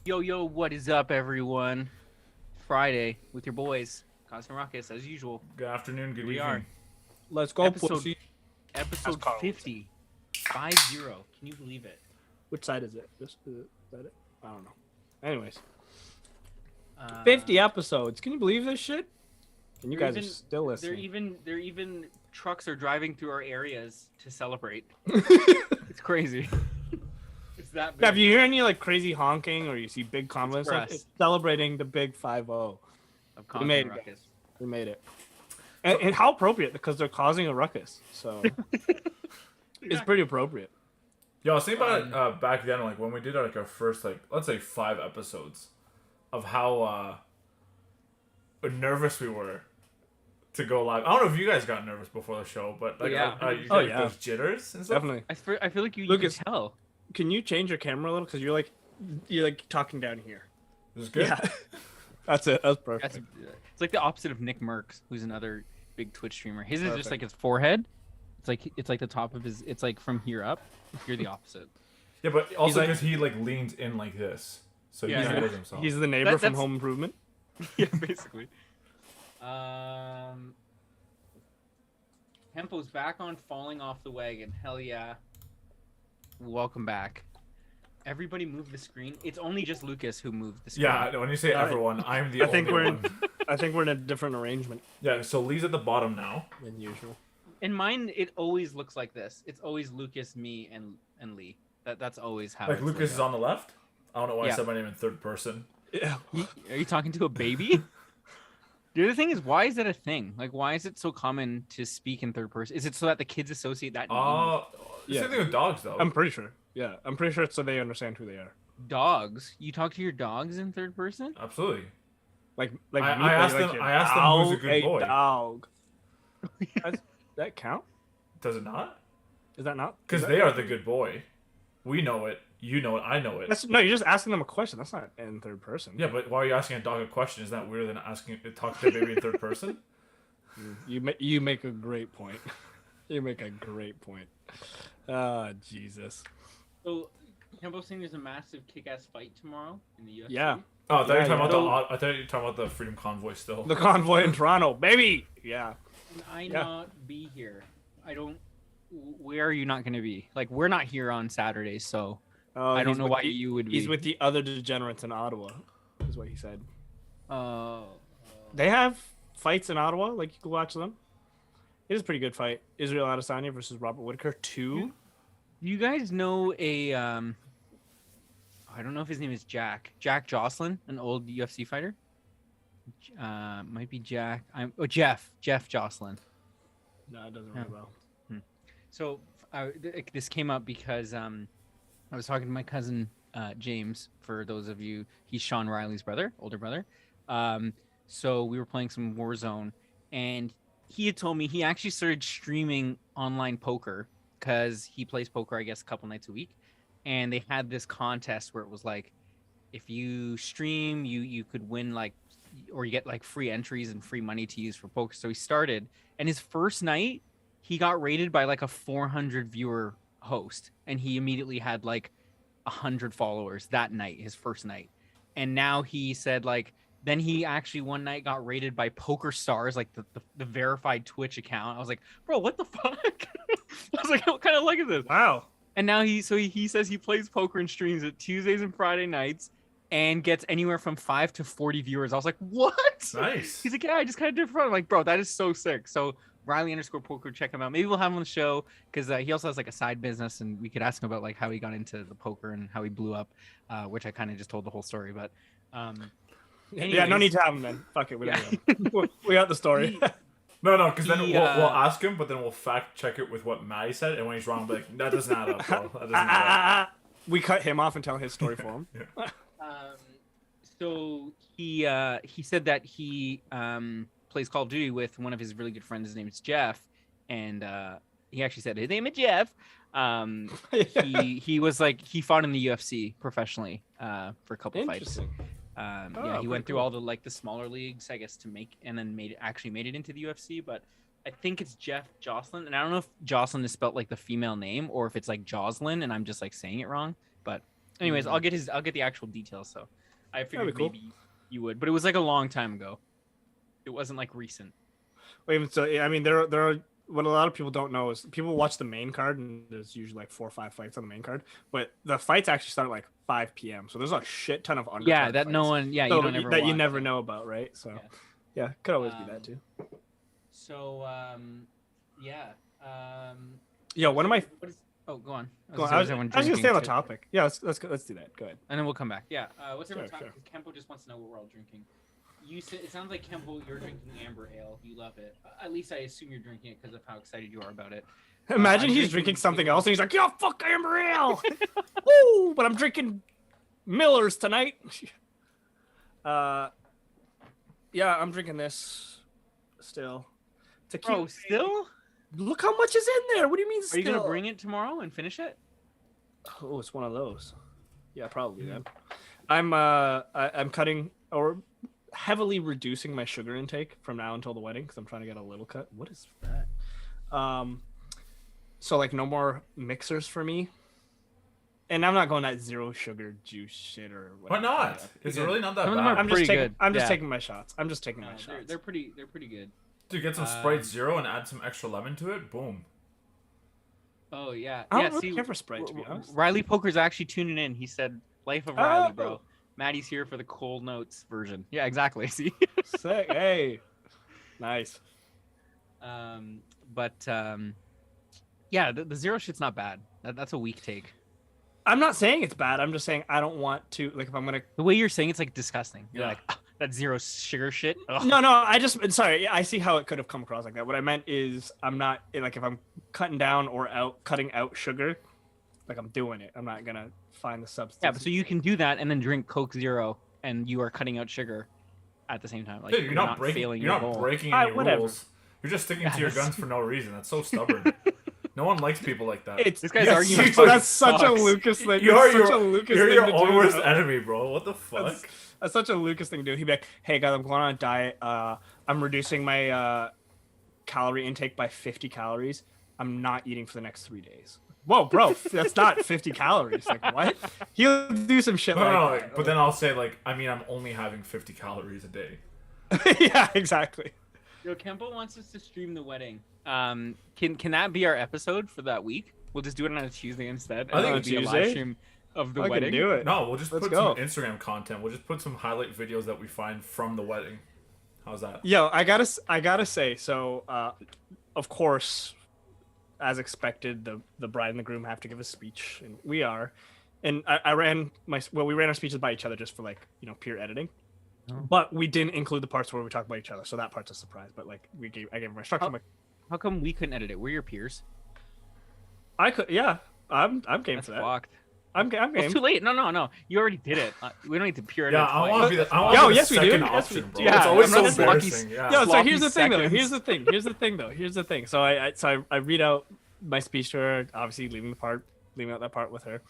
Yo, what is up, everyone? Friday with your boys, Constant Ruckus, as usual. Good afternoon, good Here we evening. are. Let's go, Episode pussy. As episode Carl would 50. 50. Can you believe it? Which side is it? Is that it? I don't know. Anyways, Uh, 50 episodes. Can you believe this shit? And you they're guys are even- still listening. They're even trucks are driving through our areas to celebrate. It's crazy. It's that big. If you hear any like crazy honking or you see big convoys, like, press. it's celebrating the big 5-0. of We Constant made it, Ruckus. guys. We made it. And how appropriate, because they're causing a ruckus. So it's pretty appropriate. Yeah, I was thinking about it back then, like when we did like our first, like let's say 5 episodes, of how nervous we were to go live. I don't know if you guys got nervous before the show, but like, Yeah. you got yeah. those jitters and stuff. Definitely. I feel like you Lucas- can tell. Can you change your camera a little? Because you're like talking down here. Is this good? Yeah. That's it. That's perfect. It's like the opposite of Nick Merckx, who's another big Twitch streamer. His is just Perfect. like his forehead. It's like the top of his. It's like from here up. You're the opposite. Yeah, but also like- because he like leans in like this, so Yeah, he's yeah. good as himself. He's the neighbor from That's- Home Improvement. Yeah, basically. Tempo's back on falling off the wagon. Hell yeah. Welcome back. Everybody move the screen. It's only just Lucas who moved the screen. Yeah, when you say Alright. everyone, I'm the I think only we're one. I think we're in a different arrangement Yeah, so Lee's at the bottom now. than usual. In mine, it always looks like this. It's always Lucas, me, and Lee. That's always how. Like it's Lucas laid is out. on the left. I don't know why I Yeah. said my name in third person. Yeah. Are you talking to a baby? The other thing is, why is that a thing? Like, why is it so common to speak in third person? Is it so that the kids associate that name with Same Yeah. thing with dogs though. I'm pretty sure. Yeah, I'm pretty sure it's so they understand who they are. dogs? You talk to your dogs in third person? Absolutely. Like I me, asked like them- your I asked them who's a dog, good boy. Dog. Does that count? Does it not? Is that not? Because Is they that- are the good boy. We know it. You know it. I know it. No, you're just asking them a question. That's not in third person. Yeah, but why are you asking a dog a question? Is that weirder than asking talking to a baby in third person? You make a great point. You make a great point. Ah, Jesus. So, Tempo's saying there's a massive kick-ass fight tomorrow in the UFC. Yeah. Oh, I thought you were Yeah, talking yeah. about I thought you were talking about the Freedom Convoy still. The convoy in Toronto, baby. Yeah. Can I Yeah. not be here? I don't. Where are you not going to be? Like, we're not here on Saturdays, so I don't he's know with why the- you would be. He's with the other degenerates in Ottawa, is what he said. Oh. They have fights in Ottawa, like you can watch them. It is a pretty good fight. Israel Adesanya versus Robert Whitaker 2. Do you guys know a I don't know if his name is Jack Jocelyn, an old UFC fighter? Might be Jack. Jeff Jocelyn. No, it doesn't ring a bell. So this came up because I was talking to my cousin James. For those of you, he's Sean Riley's brother, older brother. So we were playing some Warzone, and he had told me he actually started streaming online poker because he plays poker, I guess, a couple nights a week. And they had this contest where it was like, if you stream, you could win like, or you get like free entries and free money to use for poker. So he started, and his first night, he got rated by like a 400 viewer host, and he immediately had like 100 followers that night, his first night. And now he said like, then he actually one night got rated by Poker Stars, like the verified Twitch account. I was like, bro, what the fuck? I was like, what kind of luck is this? Wow. And now he says he plays poker and streams it Tuesdays and Friday nights and gets anywhere from 5 to 40 viewers. I was like, what? Nice. He's like, yeah, I just kind of did it for fun. I'm like, bro, that is so sick. So Riley_poker, check him out. Maybe we'll have him on the show because he also has like a side business, and we could ask him about like how he got into the poker and how he blew up, which I kind of just told the whole story. But Yeah, no anyways. need to have him then. Fuck it, we don't Yeah. need him. We got the story. No, because then He, we'll ask him, but then we'll fact check it with what Matty said, and when he's wrong, we'll be like, that doesn't add up, bro. That doesn't add up. We cut him off and tell his story for him. So he said that he plays Call of Duty with one of his really good friends. His name is Jeff, and he actually said his name is Jeff. He was like, he fought in the UFC professionally for a couple fights. Interesting. Yeah, he pretty went through cool. all the smaller leagues, I guess, to make, and then made it into the UFC. But I think it's Jeff Jocelyn, and I don't know if Jocelyn is spelled like the female name or if it's like Jocelyn, and I'm just like saying it wrong. But Anyways, I'll get the actual details. So I figured be cool. maybe you would, but it was like a long time ago. It wasn't like recent. Wait, so I mean, there are what a lot of people don't know is people watch the main card, and there's usually like 4 or 5 fights on the main card, but the fights actually start at like 5 p.m. So there's a shit ton of undercard Yeah, that fights. no one. Yeah, So you don't ever that watch. you never know about, right? So yeah, could always be that too. So yeah. Yo, one of my Oh, go on. I was gonna stay on the topic. Yeah, let's do that. Go ahead. And then we'll come back. Yeah. What's Sure, everyone's topic? sure. Because Kempo just wants to know what we're all drinking. It sounds like Kempo, you're drinking amber ale. You love it. At least I assume you're drinking it because of how excited you are about it. Imagine I'm he's drinking something else, and he's like, "Yo, fuck amber ale." Woo! But I'm drinking Miller's tonight. Yeah, I'm drinking this still. Bro, still? Look how much is in there. What do you mean Are still? you gonna bring it tomorrow and finish it? Oh, it's one of those. Yeah, probably then. I'm cutting or heavily reducing my sugar intake from now until the wedding because I'm trying to get a little cut. What is that? So like no more mixers for me. And I'm not going that 0 sugar juice shit or whatever. Why not? It's really not that Some of them bad. are pretty good. I'm just Yeah. taking my shots. I'm just taking my shots. They're pretty good. Dude, get some Sprite Zero and add some extra lemon to it. Boom. Oh yeah. I Yeah, don't really see, care for Sprite, to be honest. Riley Poker's actually tuning in. He said, "Life of Riley, bro." Matty's here for the cold notes version. Yeah, exactly. See. Sick. Hey. Nice. Yeah, the 0 shit's not bad. That's a weak take. I'm not saying it's bad. I'm just saying I don't want to like if I'm gonna. The way you're saying it's like disgusting. You're Yeah. like that 0 sugar shit. Ugh. No. I just sorry. I see how it could have come across like that. What I meant is I'm not like if I'm cutting down or cutting out sugar, like I'm doing it. I'm not gonna find the substance. Yeah, but so you can do that and then drink Coke Zero, and you are cutting out sugar at the same time. Like Dude, you're not breaking. failing You're your not goal. breaking Alright, any whatever. rules. You're just sticking to your Guys. guns for no reason. That's so stubborn. No one likes people like that. This guy's Yes, arguing. you- that's such a sucks. Lucas thing. You're That's such your, a Lucas you're thing your to own do, worst though. enemy, bro. What the fuck? That's such a Lucas thing to do. He'd be like, "Hey guys, I'm going on a diet. I'm reducing my calorie intake by 50 calories. I'm not eating for the next 3 days." Whoa, bro, that's not 50 calories. Like what? He'll do some shit No, like that. but then I'll say like, I mean, I'm only having 50 calories a day. Yeah, exactly. Yo, Kempo wants us to stream the wedding. Can that be our episode for that week? We'll just do it on a Tuesday instead. I think it'll it's be a live Tuesday. stream of the I wedding. can do it. No, we'll just Let's put go. some Instagram content. We'll just put some highlight videos that we find from the wedding. How's that? Yo, I gotta say, so of course, as expected, the bride and the groom have to give a speech, and we are. And we ran our speeches by each other just for like peer editing. Oh. But we didn't include the parts where we talk about each other, so that part's a surprise. But like I gave my instruction. I'm like, How come we couldn't edit it? We're your peers. I could, yeah. I'm game That's for that. fucked. I'm Well, game. it's too late. No. You already did it. We don't need to peer edit. Yeah, I twice. want to be the. I want Yo, to be the yes, we do. second Yes, we option, do. bro. Yeah, it's always so I'm not sloppy. embarrassing. Yeah. Yo, so Sloppy here's the thing, though. seconds. Here's the thing. So I read out my speech to her, obviously leaving out that part with her,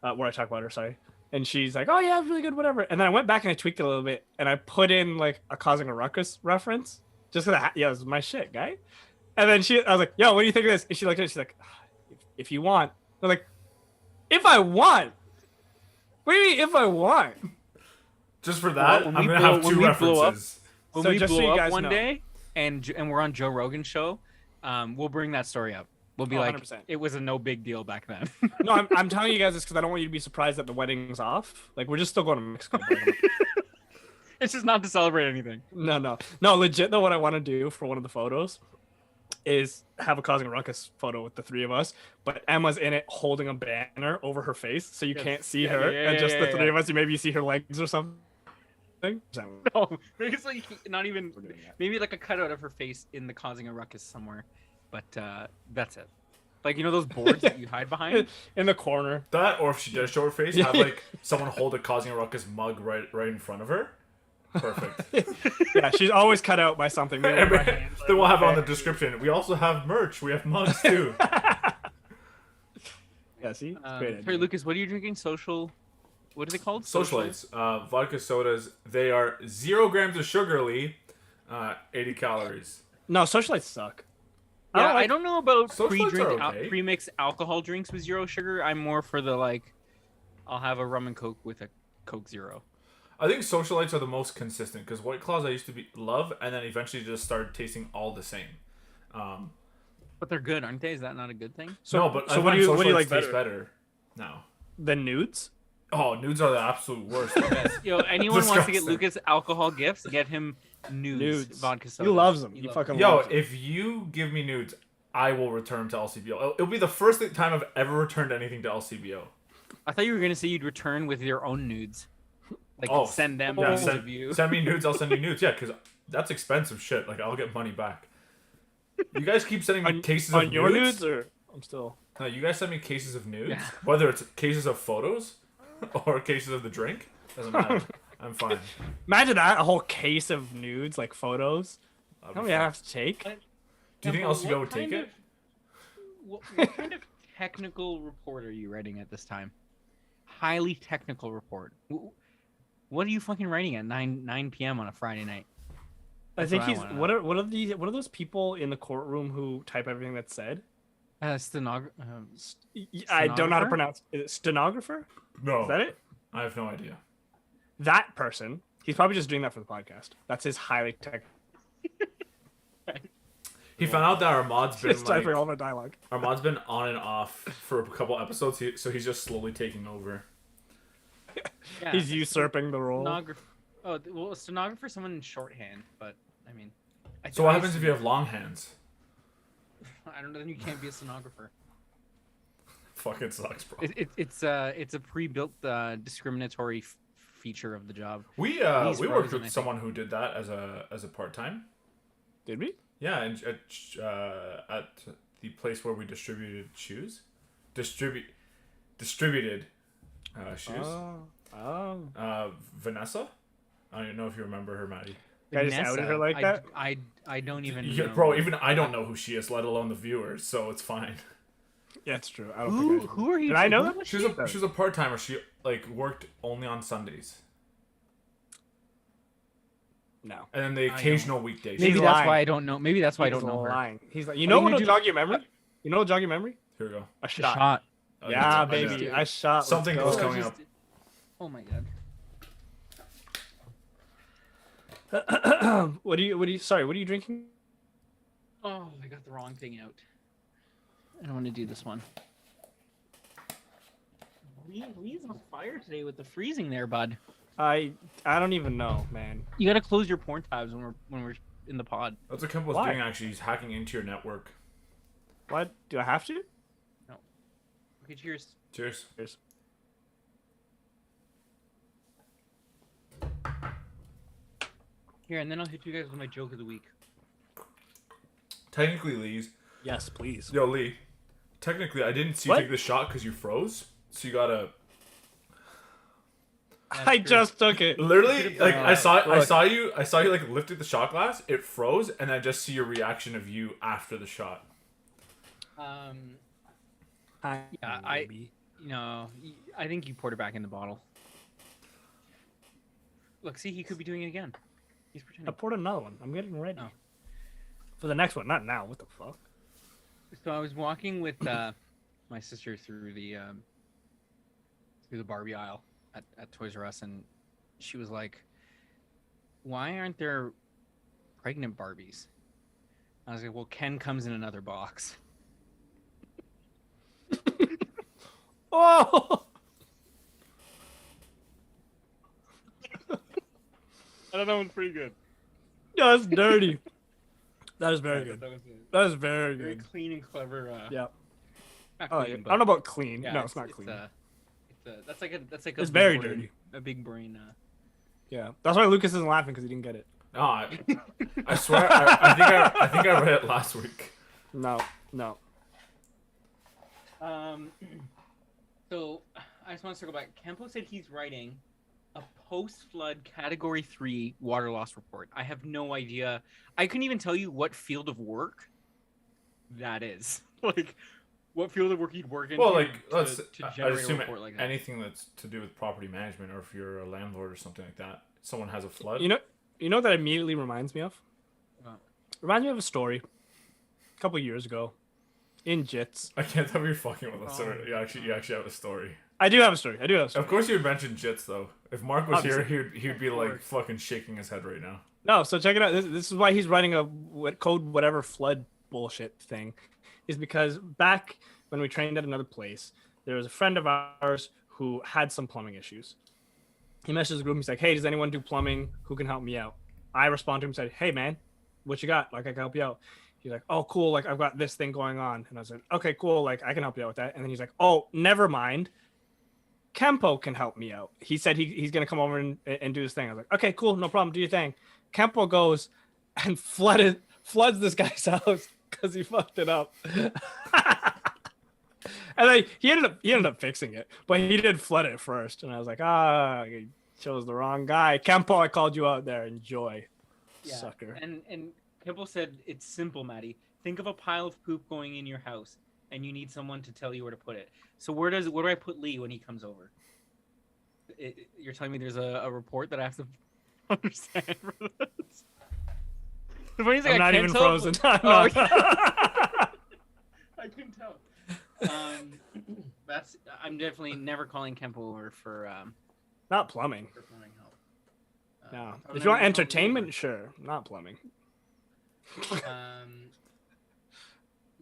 where I talk about her. Sorry, and she's like, "Oh yeah, really good, whatever." And then I went back and I tweaked it a little bit, and I put in like a causing a ruckus reference, just because it was my shit, guy. And then I was like, "Yo, what do you think of this?" And she looked at it, she's like, "If you want," I'm like, "If I want." What do you mean, if I want? Just for that, When I'm we gonna blow- have when two we blow up- references. When So we just so blow you up guys one know. day and we're on Joe Rogan's show, we'll bring that story up. We'll be Oh, like, 100%. it was a no big deal back then. No, I'm telling you guys this because I don't want you to be surprised that the wedding's off. Like we're just still going to Mexico. It's just not to celebrate anything. No. Legit though, what I want to do for one of the photos is have a causing a ruckus photo with the 3 of us, but Emma's in it holding a banner over her face, so you Yes. can't see Yeah, her, yeah, and just yeah, the 3 yeah. of us. You maybe see her legs or something. No, it's like not even We're doing that. maybe like a cutout of her face in the causing a ruckus somewhere, but that's it. Like those boards that you hide behind. In the corner. That, or if she does show her face, have like someone hold a causing a ruckus mug right in front of her. Perfect. Yeah, she's always cut out by something. Maybe And her hands, then we'll have on the okay. description. We also have merch. We have mugs too. Yeah, see, it's a great. Sorry, Lucas, what are you drinking? Social. What are they called? Socialites, vodka sodas. They are 0 grams of sugar, Lee, 80 calories. No, socialites suck. Yeah, like- I don't know about Socialites are okay. pre-mix alcohol drinks with 0 sugar. I'm more for the like I'll have a rum and coke with a Coke Zero. I think socialites are the most consistent because White Claws I used to love, and then eventually just started tasting all the same. But they're good, aren't they? Is that not a good thing? So, no, but so I what do find you like taste better? better now. The nudes? Oh, nudes are the absolute worst. Yo, anyone wants to get Disgusting. Lucas alcohol gifts, get him nudes. Vodka sodas. He loves them. He He loves fucking Yo, loves them. if you give me nudes, I will return to LCBO. It'll be the first time I've ever returned anything to LCBO. I thought you were gonna say you'd return with your own nudes. Like Oh, send them Yeah, nudes of you. send me nudes, I'll send you nudes. Yeah, because that's expensive shit. Like, I'll get money back. You guys keep sending me cases on of your nudes? nudes, or I'm still. No, you guys send me cases of nudes? Yeah. Whether it's cases of photos or cases of the drink? Doesn't matter. I'm fine. Imagine that, a whole case of nudes, like photos. That'll How be many I fine. have to take? Do you think LCBO would take it? What kind of technical report are you writing at this time? Highly technical report. What are you fucking writing at 9 p.m. on a Friday night? I think what I he's. wanna What are those people in the courtroom who type everything that's said? Stenographer. I don't know how to Stenographer? pronounce. Is it stenographer? No. Is that it? I have no idea. That person. He's probably just doing that for the podcast. That's his highly tech. He found out that our mod's been Just typing like, all my dialogue. our mod's been on and off for a couple episodes, so he's just slowly taking over. Yeah, He's usurping the role. stenographer. Oh, well, a stenographer, someone in shorthand, but I mean. So what happens if you have long hands? I don't know. Then you can't be a stenographer. Fucking sucks, bro. It's a pre-built discriminatory feature of the job. We He's worked frozen, I with think. someone who did that as a part time. Did we? Yeah, and at the place where we distributed shoes, distributed shoes. Oh. Vanessa, I don't even know if you remember her, Matty. I just outed her like that? I don't even. Yeah, know. bro, even I don't know who she is, let alone the viewers. So it's fine. Yeah, it's true. I don't Who think who are you? Did I know who that? was She was a part timer. She like worked only on Sundays, No. and then the occasional weekday. Maybe He's that's lying. why I don't know. Maybe that's why I He's don't know her. lying. He's like, What you know are you what'll gonna jog your memory? You know what'll jog your memory? Here we go. A A shot. shot. Yeah, I baby. know. I shot. Let's Something go. was coming up. Oh my god. What are you drinking? Oh, I got the wrong thing out. I don't want to do this one. Lee's on fire today with the freezing there, bud. I don't even know, man. You gotta close your porn tabs when we're in the pod. That's what Kemp was Why? doing. Actually, he's hacking into your network. What? Do I have to? Okay, cheers. Cheers. Cheers. Here, and then I'll hit you guys with my joke of the week. Technically, Lee's. Yes, please. Yo, Lee. Technically, I didn't see you What? take the shot because you froze. So you gotta. I just took it. Literally, like I saw look. you like lifted the shot glass. It froze, and I just see your reaction of you after the shot. Yeah, I think you poured it back in the bottle. Look, see, he could be doing it again. He's I pretending. poured another one. I'm getting ready Oh. for the next one. Not now. What the fuck? So I was walking with my sister through the Barbie aisle at Toys R Us, and she was like, "Why aren't there pregnant Barbies?" I was like, "Well, Ken comes in another box." Oh! I thought that was pretty good. Yeah, that's dirty. That is very good. That was That is very very good. clean and clever. Yeah. Not Oh, clean, yeah. I but- don't know about clean. yeah, No, it's not clean. That's like a It's big very brain- dirty. A big brain. Yeah. That's why Lucas isn't laughing because he didn't get it. No, I swear, I think I read it last week. No. So I just want to circle back. Campo said he's writing a post-flood Category 3 water loss report. I have no idea. I couldn't even tell you what field of work that is. Like, what field of work he'd work in. Well, like I generate assume a report like that. anything that's to do with property management, or if you're a landlord or something like that, someone has a flood. You know what that immediately reminds me of? What? Reminds me of a story a couple years ago in Jits. I can't tell you're fucking with us. Or you actually have a story. I do have a story. Of course, you would mention jits though. If Mark was Obviously. here, he'd be like fucking shaking his head right now. No, so check it out. This is why he's writing a code whatever flood bullshit thing, is because back when we trained at another place, there was a friend of ours who had some plumbing issues. He messaged the group. He's like, "Hey, does anyone do plumbing? Who can help me out?" I respond to him and said, "Hey, man, what you got? Like, I can help you out." He's like, "Oh, cool. Like, I've got this thing going on." And I said, "Okay, cool. Like, I can help you out with that." And then he's like, "Oh, never mind. Kempo can help me out." He said he's going to come over and do this thing. I was like, "Okay, cool. No problem. Do your thing." Kempo goes and floods this guy's house because he fucked it up. And then he ended up fixing it, but he did flood it first. And I was like, he chose the wrong guy. Kempo, I called you out there. Enjoy, sucker. And Kempo said it's simple, Matty. Think of a pile of poop going in your house, and you need someone to tell you where to put it. So where do I put Lee when he comes over? You're telling me there's a report that I have to understand for this? The funny thing, I'm not even tell, frozen. Oh, I couldn't tell. I'm definitely never calling Kempo over for Not plumbing. for plumbing help. No. I'm If you want never entertainment, sure. Not plumbing. I'm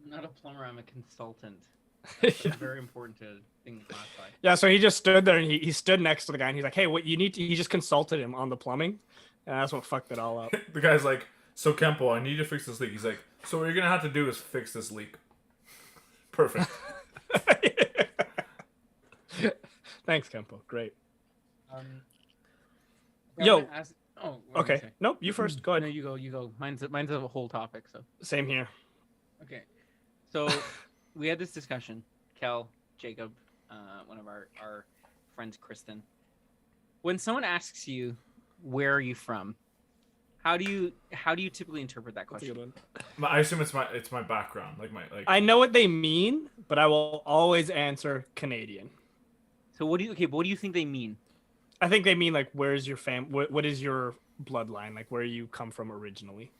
not a plumber. I'm a consultant. It's very important to classify. Yeah, so he just stood there and he stood next to the guy and he's like, "Hey, what you need to?" He just consulted him on the plumbing, and that's what fucked it all up. The guy's like, "So Kempo, I need you to fix this leak." He's like, "So what you're gonna have to do is fix this leak." Perfect. Thanks, Kempo. Great. What Okay. did you say? Nope. You first. Go No, ahead. you go. Mine's a whole topic. So Same here. okay. So we had this discussion. Kel, Jacob, one of our friends, Kristen. When someone asks you, "Where are you from?" How do you typically interpret that That's a question? good one. I assume it's my background, like. I know what they mean, but I will always answer Canadian. So what do you think they mean? I think they mean like, where's your what is your bloodline? Like, where you come from originally.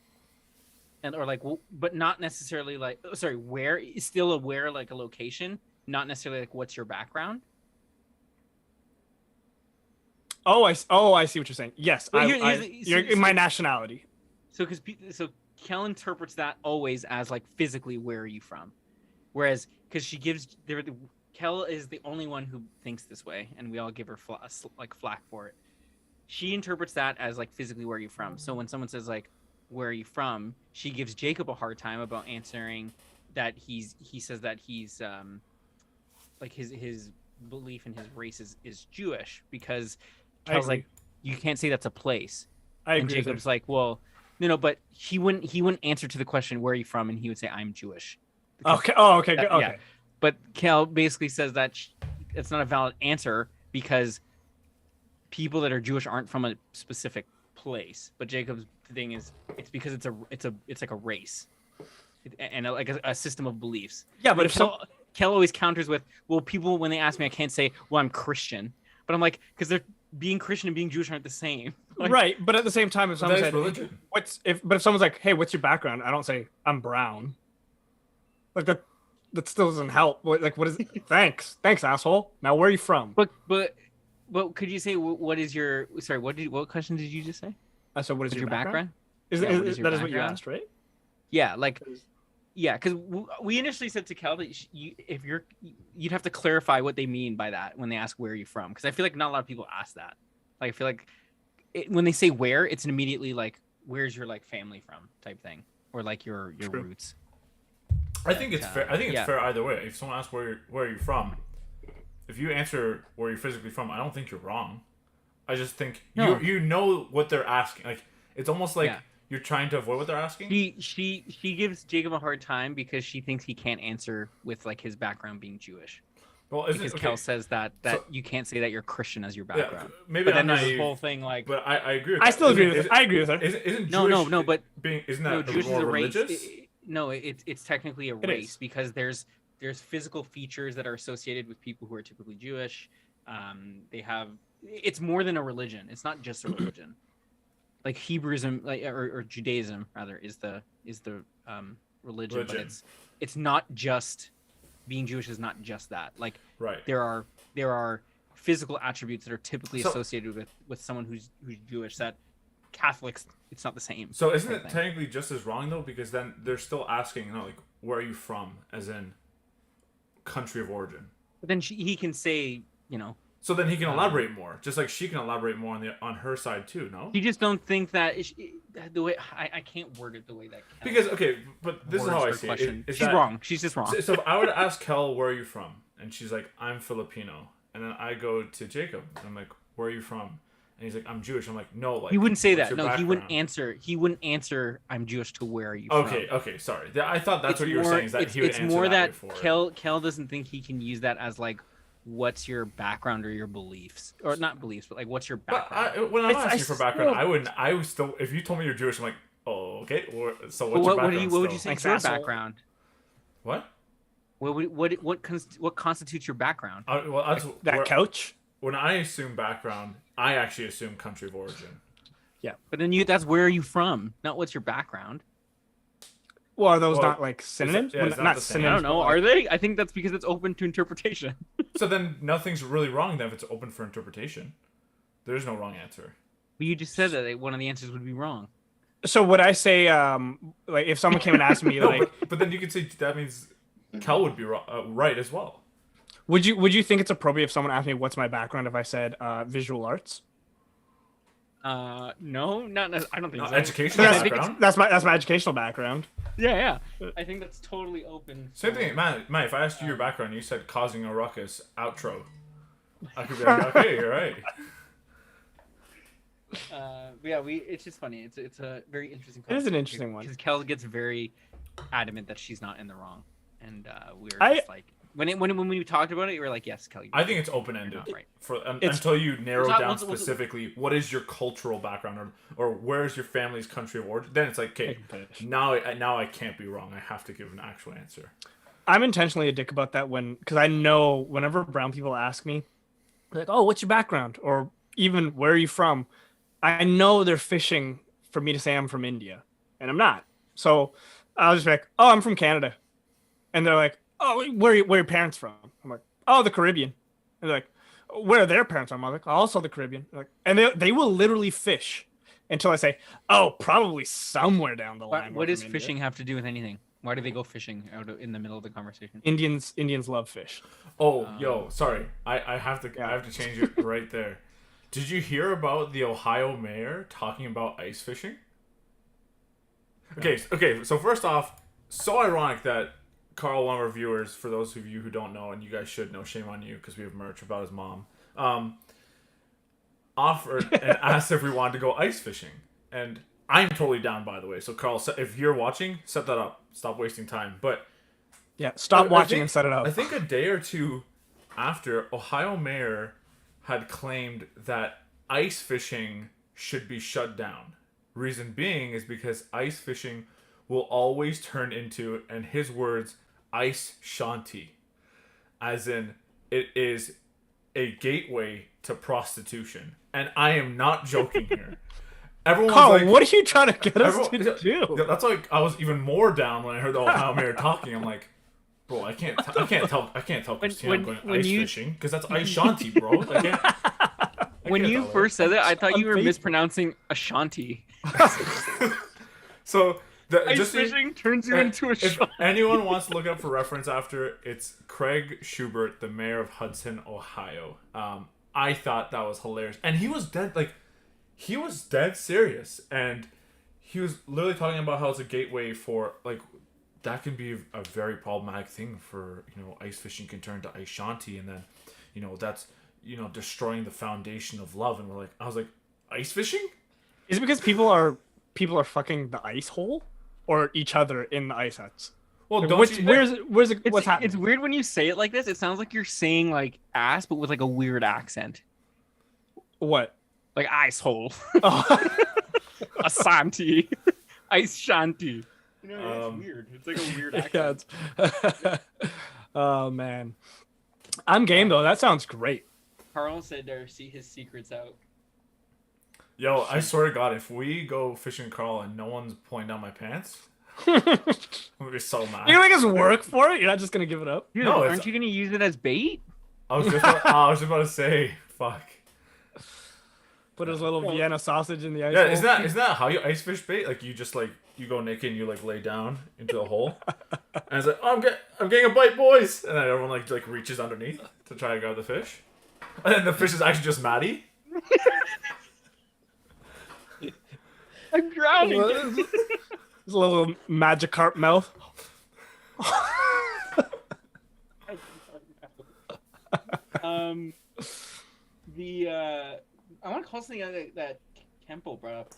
And or like, but not necessarily like, sorry, where is still aware like a location, not necessarily like what's your background. Oh, I see what you're saying. Yes, you're in my nationality. So Kel interprets that always as like physically where are you from, whereas because Kel is the only one who thinks this way, and we all give her flack for it. She interprets that as like physically where are you from. So when someone says like where are you from, she gives Jacob a hard time about answering that he says that he's like his belief in his race is Jewish, because Kel's like, you can't say that's a place. I agree. And Jacob's like, well, no, but he wouldn't answer to the question where are you from, and he would say I'm Jewish. Okay. Oh, okay. Okay. Yeah. But Kel basically says that it's not a valid answer because people that are Jewish aren't from a specific place. But Jacob's thing is it's because it's like a race, and like a system of beliefs. Yeah, but Kel always counters with, well, people when they ask me, I can't say, well, I'm Christian, but I'm like, because they're being Christian and being Jewish aren't the same. Like, right, but at the same time, if someone said religion. if someone's like, "Hey, what's your background?" I don't say I'm brown. Like that still doesn't help. Like, what is it? Thanks, asshole. Now, where are you from? But could you say what is your what question did you just say? So what is your background? What is your What you background? asked, right? Yeah, because we initially said to Kel that you'd have to clarify what they mean by that when they ask where are you from, because I feel like not a lot of people ask that. Like, I feel like when they say where, it's an immediately like, where's your like family from type thing, or like your roots. I think it's fair. I think it's fair either way. If someone asks where are you from, if you answer where you're physically from, I don't think you're wrong. I just think you know what they're asking. Like, it's almost like you're trying to avoid what they're asking. She gives Jacob a hard time because she thinks he can't answer with like his background being Jewish. Well, because Kel says that you can't say that you're Christian as your background. Yeah, maybe but then there's this whole thing like. But I agree. With I still agree with her. I agree with her. Isn't Jewish, no, but isn't that Jewish more is a race? religious? No, it's technically a race because there's physical features that are associated with people who are typically Jewish. It's more than a religion. It's not just a religion. Like Hebrewism, or Judaism rather, is the religion, but it's not just being Jewish is not just that. Like, right. there are there are physical attributes that are typically So- associated with someone who's Jewish that Catholics, it's not the same. So isn't kind it of thing. technically just as wrong though? Because then they're still asking, you know, like, where are you from, as in country of origin. But then he can say, you know. So then he can elaborate more, just like she can elaborate more on her side too. No. You just don't think that the way I can't word it the way that. Kel Because okay, but this is how I words her see question. it. Is She's that- wrong. She's just wrong. So if I were to ask Kel, where are you from? And she's like, I'm Filipino. And then I go to Jacob, and I'm like, where are you from? And he's like, I'm Jewish. I'm like, no, like. He wouldn't say what's that. your No, he wouldn't background? answer. He wouldn't answer. I'm Jewish to where are you Okay, from? okay, sorry. I thought that's It's what you were more- saying. Is that he would it's answer more that that way for it. Kel doesn't think he can use that as like, what's your background or your beliefs, or not beliefs, but like, what's your But background? when I'm I asking for background, still- I wouldn't. I would still. If you told me you're Jewish, I'm like, oh, okay. So what's Well, your what background? would you still? say is your background? What? What constitutes your background? Well, that's That where- couch. When I assume background, I actually assume country of origin. But then that's where are you from, not what's your background. Well, are those Well, not like synonyms? yeah, it's Well, not not the same. I synonyms. don't know. but, Are like- they? I think that's because it's open to interpretation. So then nothing's really wrong then if it's open for interpretation. There's no wrong answer. But you just said that one of the answers would be wrong. So would I say, like, if someone came and asked me, No, like, but then you could say that means Kel would be right as well. would you think it's appropriate if someone asked me what's my background if I said visual arts? No, not. I don't think No, so. educational I think background. That's my educational background. Yeah. I think that's totally open. Same thing, man. If I asked you your background, and you said causing a ruckus outro. I could be like, okay, you're right. Yeah, it's just funny. It's a very interesting. It is an interesting one. because Kel gets very adamant that she's not in the wrong, and we were I- just like when we talked about it, you were like, yes, Kel. I think it's open ended You're not right. for It's- until you narrow What's that- down what's- specifically what is your cultural background or where's your family's country of origin. Then it's like, okay, now I can't be wrong. I have to give an actual answer. I'm intentionally a dick about that because I know whenever brown people ask me, like, oh, what's your background? Or even where are you from? I know they're fishing for me to say I'm from India, and I'm not. So I'll just be like, oh, I'm from Canada. And they're like, oh, where are your parents from? I'm like, oh, the Caribbean. And they're like, where are their parents from? I'm like, also the Caribbean. They're like, and they will literally fish until I say, oh, probably somewhere down the line. What we're does from India. fishing have to do with anything? Why do they go fishing in the middle of the conversation? Indians love fish. Oh, yo, sorry. I have to Yeah. I have to change it right there. Did you hear about the Ohio mayor talking about ice fishing? Okay. So first off, so ironic that Carl, one of our viewers, for those of you who don't know, and you guys should know, shame on you because we have merch about his mom, offered and asked if we wanted to go ice fishing, and I'm totally down, by the way. So Carl, if you're watching, set that up. Stop wasting time. But Yeah, stop I watching think- and set it up. I think a day or two after, Ohio mayor had claimed that ice fishing should be shut down. Reason being is because ice fishing will always turn into, in his words, ice shanty. As in, it is a gateway to prostitution. And I am not joking here. Everyone's Carl, like, what are you trying to get us everyone- to do? That's like I was even more down when I heard the Ohio mayor talking. I'm like, bro, I can't tell Christina I'm going when ice you- fishing because that's ice shanty, bro. I can't, When you first said it, I thought you were Facebook. mispronouncing Ashanti. so Ice just fishing turns you into a if Ashanti. anyone wants to look up for reference after, it's Craig Schubert, the mayor of Hudson, Ohio. I thought that was hilarious, and he was dead serious, and he was literally talking about how it's a gateway for like that can be a very problematic thing for ice fishing can turn to ice shanty, and then that's destroying the foundation of love, and I was like, ice fishing? Is it because people are fucking the ice hole or each other in the ice huts? Well, Like, don't what's you? what's happening? It's weird when you say it like this. It sounds like you're saying like ass, but with like a weird accent, What? like ice hole, Oh. Ashanti, ice shanty. It's weird. It's like a weird accent. yeah. Oh man, I'm game though. That sounds great. Carl said there, see his secrets out. Yo, I swear to God, if we go fishing, Carl, and no one's pulling down my pants, You're I'm gonna be so mad. gonna make us work for it. You're not just gonna give it up. Dude, No, aren't you gonna use it as bait? I was just about to say, fuck. Put his little Vienna sausage in the ice. Yeah, hole. isn't that how you ice fish bait? Like you just you go naked and you lay down into a hole, and it's like, oh, I'm getting a bite, boys, and then everyone like reaches underneath to try to grab the fish, and then the fish is actually just Matty. I'm drowning. His little Magikarp mouth. I want to call something out that Kempo brought up.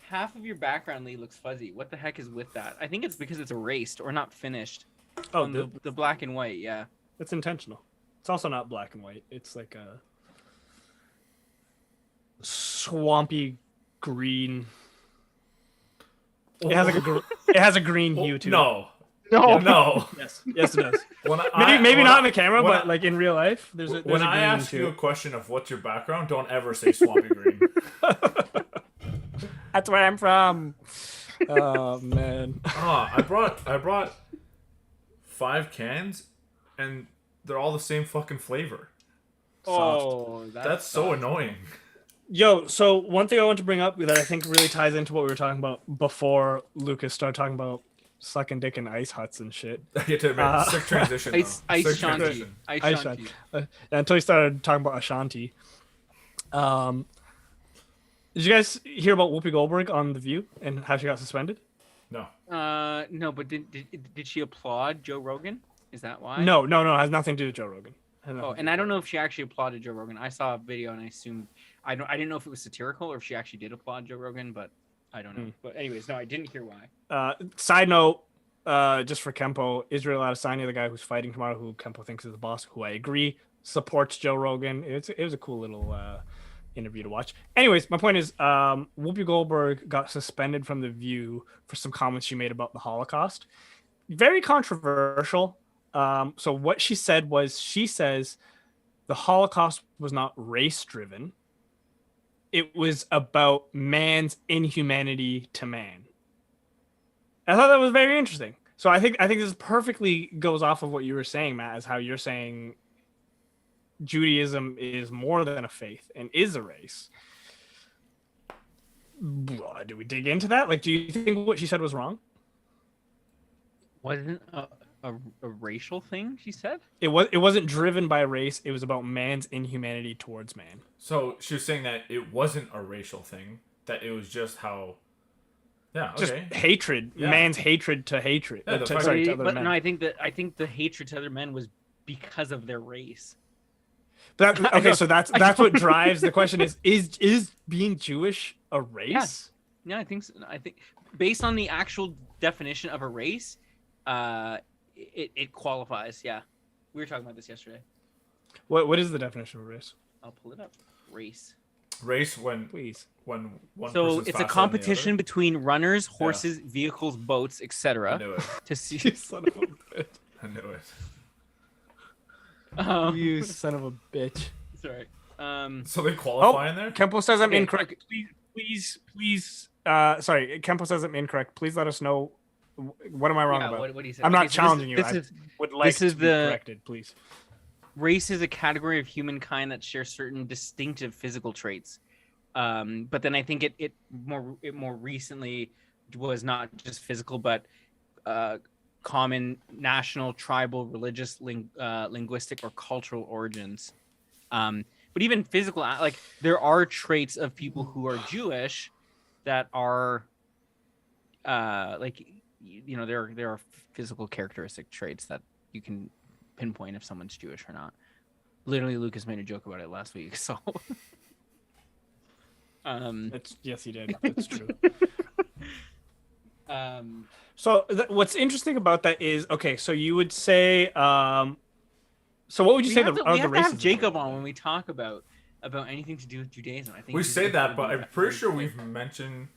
Half of your background, Lee, looks fuzzy. What the heck is with that? I think it's because it's erased or not finished. Oh, on the black and white, yeah. It's intentional. It's also not black and white. It's like a swampy green. It has a green hue to it. No. Yes, it does. Maybe not in the camera, but like in real life, there's a when a I green ask to you a it. question of what's your background, don't ever say swampy green. That's where I'm from. Oh man. I brought 5 cans, and they're all the same fucking flavor. Oh, That's so annoying. Yo, so one thing I want to bring up that I think really ties into what we were talking about before Lukasz started talking about sucking dick in ice huts and shit. I get to admit, sick transition. Ice Sick shanty. transition. Ice shanty. Until he started talking about Ashanti. Did you guys hear about Whoopi Goldberg on The View and how she got suspended? No. No, but did she applaud Joe Rogan? Is that why? No. It has nothing to do with Joe Rogan. Oh, and I don't know if she actually applauded Joe Rogan. I saw a video and I assumed I didn't know if it was satirical or if she actually did applaud Joe Rogan, but I don't know. But anyways, no, I didn't hear why. Side note, just for Kempo, Israel Adesanya, the guy who's fighting tomorrow, who Kempo thinks is the boss, who I agree supports Joe Rogan. It was a cool little interview to watch. Anyways, my point is, Whoopi Goldberg got suspended from The View for some comments she made about the Holocaust. Very controversial. So what she said was, she says the Holocaust was not race-driven. It was about man's inhumanity to man. I thought that was very interesting. So I think this perfectly goes off of what you were saying, Matt, as how you're saying Judaism is more than a faith and is a race. Do we dig into that? Like, do you think what she said was wrong? Wasn't a racial thing, she said? It wasn't driven by race. It was about man's inhumanity towards man. So she was saying that it wasn't a racial thing, that it was just how... Yeah, okay. Just hatred, man's hatred to hatred. Yeah, to other But men. no, I think the hatred to other men was because of their race. But okay, so that's what drives the question is being Jewish a race? Yeah, I think so. I think based on the actual definition of a race, it qualifies. Yeah, we were talking about this yesterday. What is the definition of a race? I'll pull it up. Race when one so person's it's a faster than the competition other. between runners, horses, vehicles, boats, I etc. knew it. to see. You son of a bitch. I knew it. You son of a bitch. Sorry. So they qualify in there? Kempo says I'm Okay. incorrect. Please. Sorry, Kempo says I'm incorrect. Please let us know. What am I wrong about? What do you say? I'm not Okay, so challenging you. This I is would like this is to be the- corrected, please. race is a category of humankind that shares certain distinctive physical traits. But then I think it more recently was not just physical, but common national, tribal, religious, linguistic, or cultural origins. But even physical, like there are traits of people who are Jewish that are there are physical characteristic traits that you can pinpoint if someone's Jewish or not. Literally, Lucas made a joke about it last week, so. Yes, he did. That's true. Um, So what's interesting about that is, okay, so you would say, so what would you say we the have to races? have Jacob on when we talk about anything to do with Judaism. I think We he's say that, but incredibly I'm pretty sure very- we've mentioned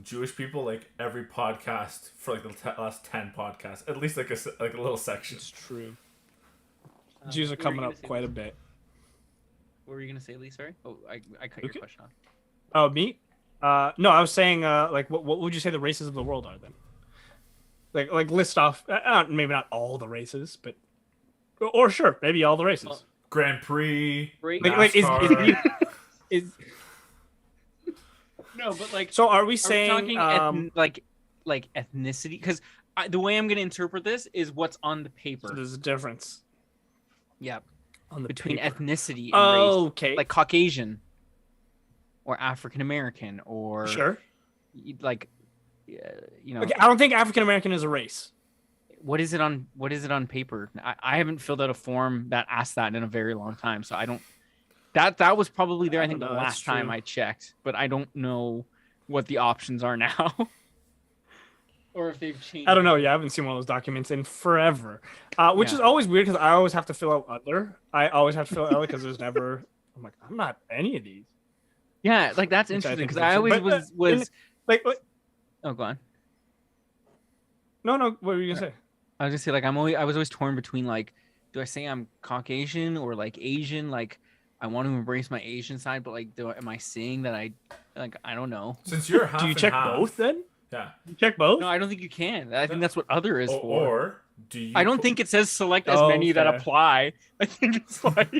Jewish people like every podcast for like the last 10 podcasts. At least like a little section. It's true. Um, Jews are what were you coming gonna up say, quite a Lee? bit. What were you gonna say, Lee? Sorry. Oh, I cut Okay. your question off. Oh, me? No, I was saying, like, what would you say the races of the world are then? Like list off, maybe not all the races, but, or sure, maybe all the races. Grand Prix, Like, is No, but like, so are we are we saying talking like ethnicity? Because the way I'm going to interpret this is what's on the paper. so there's a difference Yeah, on the between paper. ethnicity and race, Okay. like Caucasian or African American or Sure. like, Okay, I don't think African American is a race. what is it on paper? I haven't filled out a form that asked that in a very long time, so I don't. That was probably there. I think the No, that's last time true. I checked, but I don't know what the options are now, or if they've changed. I don't know. Yeah, I haven't seen one of those documents in forever, which Yeah. is always weird because I always have to fill out other. I always have to fill out other because there's never. I'm like, I'm not any of these. Yeah, like that's Which I interesting think because is I always interesting. was. Like, Oh, go on. no. What were you gonna say? I was gonna say like I was always torn between like, do I say I'm Caucasian or like Asian? Like, I want to embrace my Asian side, but like, am I saying that I don't know. Since you're half Do you and check half, both then? Yeah. You check both? No, I don't think you can. I think that's what other is for. Or do you? I don't think it says select as Oh, many that fair. apply. I think it's like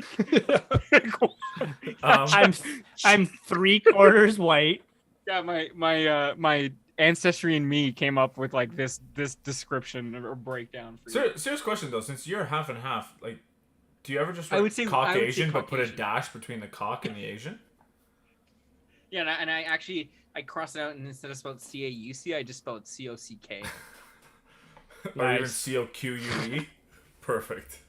I'm 3/4 white. yeah, my ancestry and me came up with like this description or breakdown for you. Serious question though, since you're half and half, like, do you ever just I write would say Caucasian but put a Caucasian. dash between the cock and the Asian? Yeah, and I actually I crossed it out and instead of spelled CAUC, I just spelled COCK. Or even Nice. COQUE? Perfect.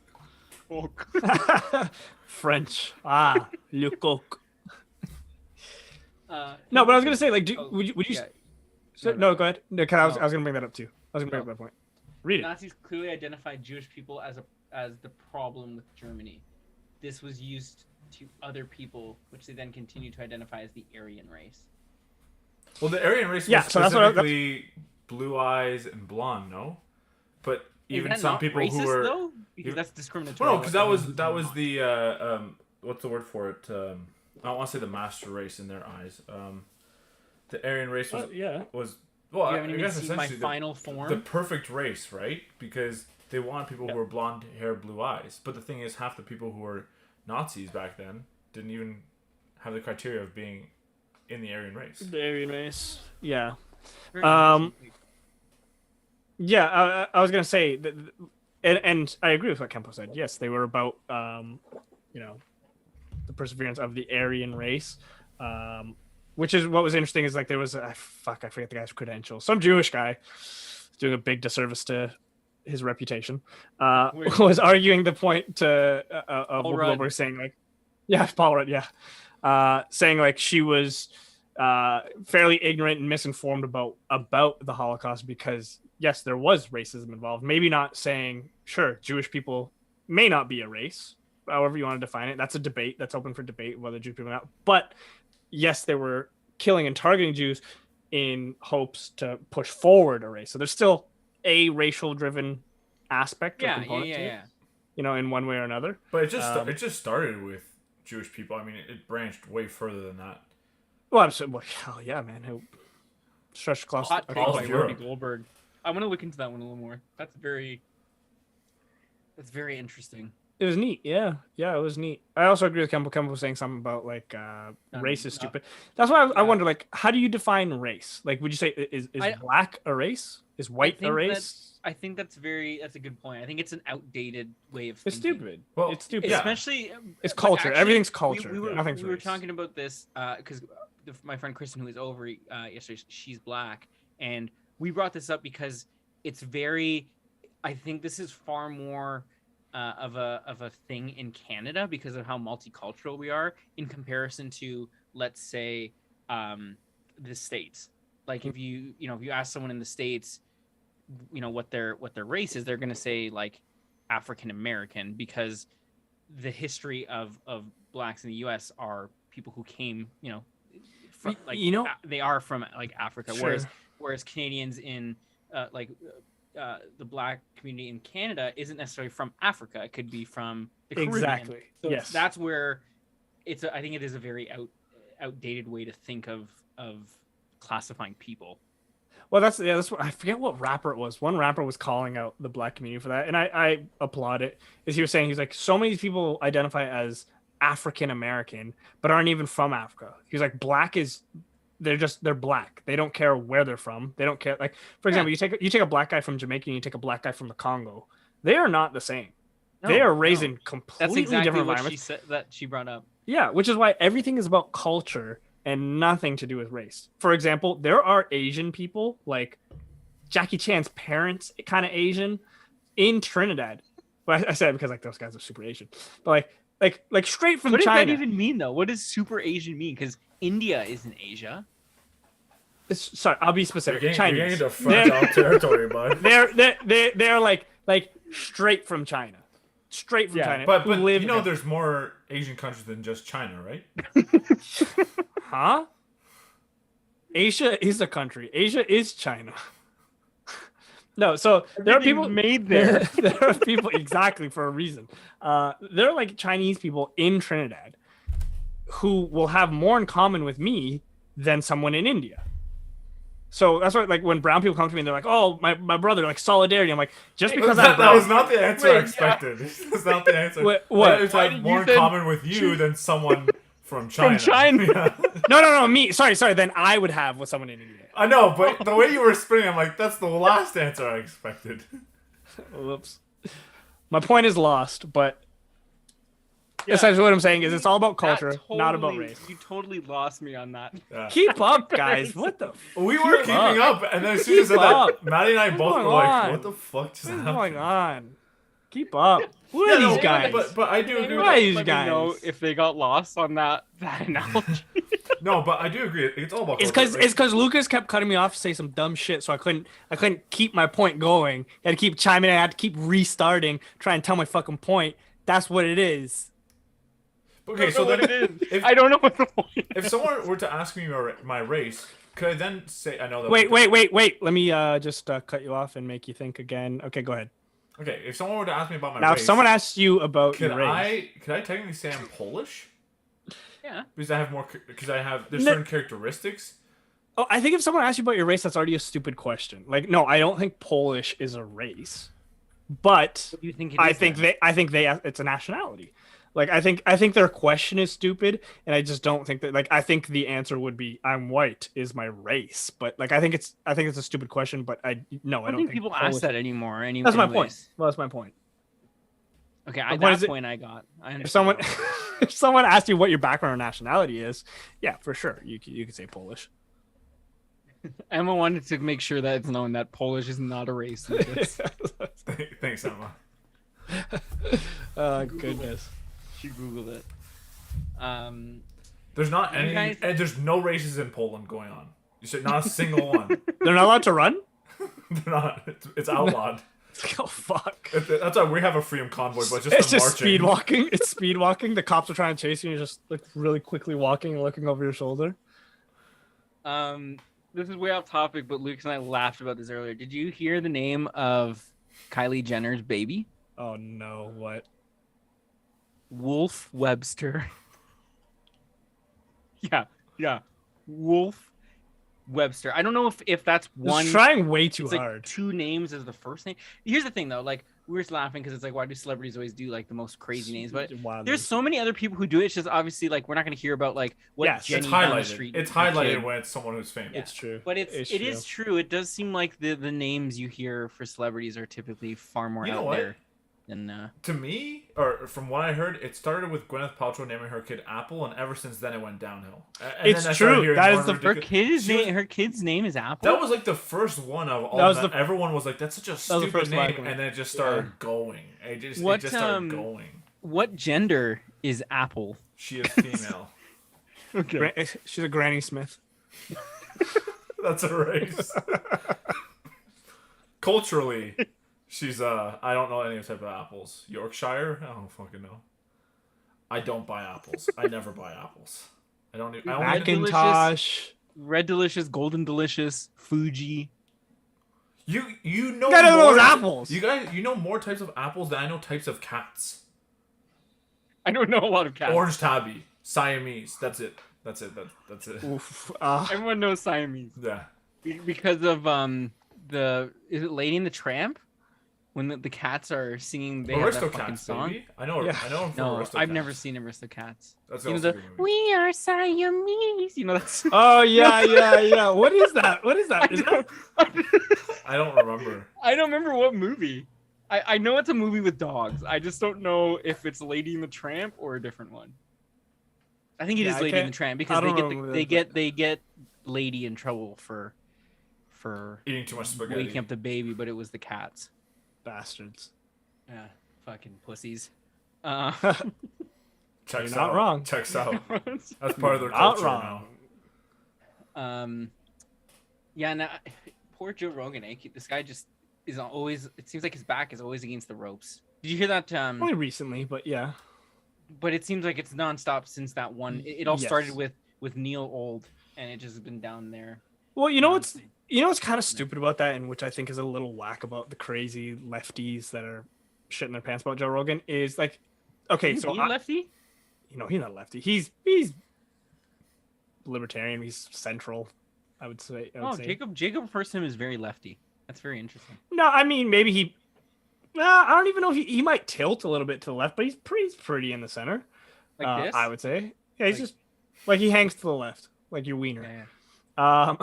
French. Le coq. Uh, No, but I was gonna say, like, Oh, would you? yeah. So, no, go ahead. No, 'cause I was No. gonna bring that up too. I was gonna bring up that point. Read it. Nazis clearly identified Jewish people as the problem with Germany. This was used to other people, which they then continued to identify as the Aryan race. Well, the Aryan race was Yeah, so that's what specifically blue eyes and blonde, no? But even Is that some not people racist, who were though? Because that's discriminatory. well, no, because that was the what's the word for it? I don't want to say the master race in their eyes. The Aryan race was Yeah. well, You I haven't even guess seen my essentially final form. the perfect race, right? Because they wanted people who were blonde hair, blue eyes. But the thing is, half the people who were Nazis back then didn't even have the criteria of being in the Aryan race. The Aryan race. Yeah. Very Um, interesting. Yeah, I was gonna say, and I agree with what Kempo said. Yes, they were about, the perseverance of the Aryan race, which is what was interesting. Is like there was I forget the guy's credentials. Some Jewish guy doing a big disservice to his reputation. Weird. Was arguing the point to of Paul Whoopi Rudd. Goldberg saying like, yeah, Paul Rudd, yeah, saying like she was fairly ignorant and misinformed about the Holocaust because yes, there was racism involved. Maybe not saying sure Jewish people may not be a race, however you want to define it. That's a debate that's open for debate whether Jewish people are not. But yes, they were killing and targeting Jews in hopes to push forward a race. So there's still a racial driven aspect or component to it, in one way or another. But it just started with Jewish people. I mean, it branched way further than that. Well, absolutely. Hell yeah, man. Who stretched across Hot take by Europe. Whoopi Goldberg. I'm gonna look into that one a little more. That's very interesting. It was neat. Yeah, it was neat. I also agree with Kempo. Kempo was saying something about like race is stupid. That's why I wonder, like, how do you define race? Like, would you say is black a race? Is white a race? I think that's a good point. I think it's an outdated way of It's thinking. stupid. Well, It's stupid. yeah. Especially It's but culture. actually, Everything's culture. Nothing's we were race. talking about this because my friend Kristen, who was over yesterday, she's black, and we brought this up because it's very. I think this is far more of a thing in Canada because of how multicultural we are in comparison to, let's say, the States. Like if you ask someone in the States, what their race is, they're going to say like African American because the history of blacks in the U.S. are people who came, from, like they are from like Africa, Sure. whereas Canadians in the black community in Canada isn't necessarily from Africa. It could be from the Caribbean. Exactly. So Yes. that's where I think it is a very outdated way to think of classifying people. Well, that's what, I forget what rapper it was. One rapper was calling out the black community for that, and I applaud it. Is he was saying he's like so many people identify as African American but aren't even from Africa. He's like black is they're black. They don't care where they're from. They don't care. Like for example, you take a black guy from Jamaica and you take a black guy from the Congo. They are not the same. They are raised in completely That's exactly different what environments. she said that she brought up. Yeah, which is why everything is about culture and nothing to do with race. For example, there are Asian people, like Jackie Chan's parents, kind of Asian, in Trinidad. Well, I said it because like those guys are super Asian, but like straight from What China. does that even mean, though? What does super Asian mean? Because India isn't Asia. Sorry, I'll be specific. You're Chinese. getting into fragile territory, bud. They're like straight from China. Straight from China. But who live you know, in- there's more Asian countries than just China, right? Huh? Asia is a country. Asia is China. No, so there are people made there. There are people exactly for a reason. There are like Chinese people in Trinidad who will have more in common with me than someone in India. So that's why, like, when brown people come to me and they're like, "Oh, my brother," like solidarity. I'm like, just because I'm that brown. was not the answer I expected. That's not the answer. What? It's Why like did more you in say- common with you than someone from China. China. Yeah. No. Me. Sorry. Then I would have with someone in India. I know, but the way you were spinning, I'm like, that's the last answer I expected. Whoops. My point is lost, but essentially what I'm saying is it's all about culture, not about race. You totally lost me on that. Yeah. Keep up, guys. What the? We were keeping up, and then as soon as you said Keep that, up. Maddie and I both going were like, on? what the fuck just What's happened? going on? Keep up. Who are Yeah, no, these guys? But I do agree with Why that. these Let me guys? know if they got lost on that analogy. No, but I do agree. It's all about It's culture. because Lukasz kept cutting me off to say some dumb shit, so I couldn't keep my point going. I had to keep chiming in. I had to keep restarting, try and tell my fucking point. That's what it is. Okay, So so what then it is. if- I don't know what the point is. if someone were to ask me my race, could I then say I know that? Wait. Let me just cut you off and make you think again. Okay, go ahead. Okay, if someone were to ask me about my Now, race, if someone asks you about could your race, I technically say I'm Polish? Yeah. Because I have more. Because I have there's No. certain characteristics. oh, I think if someone asks you about your race, that's already a stupid question. Like, no, I don't think Polish is a race, but What do you think it I is think then? it's a nationality. Like I think their question is stupid, and I just don't think that. Like I think the answer would be I'm white is my race, but like I think it's a stupid question. But I don't think people ask that anymore. That's my point. Well, that's my point. Okay, The point that is it- point I got. I If someone understand. if someone asks you what your background or nationality is, yeah, for sure you could say Polish. Emma wanted to make sure that it's known that Polish is not a race. Thanks, Emma. Oh goodness. She googled it. There's not You any. guys- And there's no races in Poland going on. You said not a single one. They're not allowed to run? They're not. It's outlawed. Oh fuck. That's why we have a freedom convoy, but just It's the just marching. speed walking. It's speed walking. The cops are trying to chase you. You're just like really quickly walking and looking over your shoulder. This is way off topic, but Luke and I laughed about this earlier. Did you hear the name of Kylie Jenner's baby? Oh no! What? Wolf Webster. yeah. Wolf Webster. I don't know if that's one. Just trying way too it's like hard. two names as the first name. Here's the thing though, like we were just laughing because it's like, why do celebrities always do like the most crazy names? But Wildly. there's so many other people who do it. It's just obviously like we're not gonna hear about like what Yes, Jenny It's down the highlighted. street. It's did. highlighted when it's someone who's famous. It's true. But it It's is true. It does seem like the names you hear for celebrities are typically far more You know out what? there than To me, or from what I heard, it started with Gwyneth Paltrow naming her kid Apple, and ever since then it went downhill. And It's then I started true. hearing That more is the- her ridiculous- kid's She was- name. Her kid's name is Apple. That was like the first one of all That was of them. the- Everyone was like, "That's such a was the stupid first name," black one. and then it just started going. It just started going. What gender is Apple? She is female. She's a Granny Smith. That's a race. Culturally, she's I don't know any type of apples. Yorkshire? I don't fucking know. I don't buy apples. I never buy apples. I don't. I only, Macintosh. Red Delicious, Golden Delicious, Fuji. you know None of more, those apples. You guys, you know more types of apples than I know types of cats. I don't know a lot of cats. Orange tabby, Siamese. That's it. That's it. That's it. Oof. Everyone knows Siamese. Yeah. because of is it Lady and the Tramp? When the cats are singing, they have that fucking Aristocats, song. baby. I know him from No, Aristocats. I've never seen Aristocats. That's You know also a the good movie. "We Are Siamese." You know that's. Oh yeah. What is that? What is that? Is that? I don't remember. I don't remember what movie. I know it's a movie with dogs. I just don't know if it's Lady and the Tramp or a different one. I think it is Lady and the Tramp because they get Lady in trouble for Eating too much spaghetti. waking up the baby, but it was the cats. Bastards. Yeah, fucking pussies. Checks You're not out. wrong. Checks out. That's part of their Not culture wrong. now. Yeah. No, poor Joe Rogan. This guy just is always. It seems like his back is always against the ropes. Did you hear that? Only recently, but yeah. But it seems like it's nonstop since that one. It all started Yes. with Neil Old, and it just has been down there. Well, you know what's kind of stupid about that, and which I think is a little whack about the crazy lefties that are shitting their pants about Joe Rogan is like, okay, Is so he lefty? he's not a lefty. He's libertarian. He's central, I would say. Jacob refers to him as very lefty. That's very interesting. No, I mean maybe he. I don't even know if he might tilt a little bit to the left, but he's pretty in the center. Like this? I would say. Yeah, he's just like he hangs to the left, like your wiener. Yeah.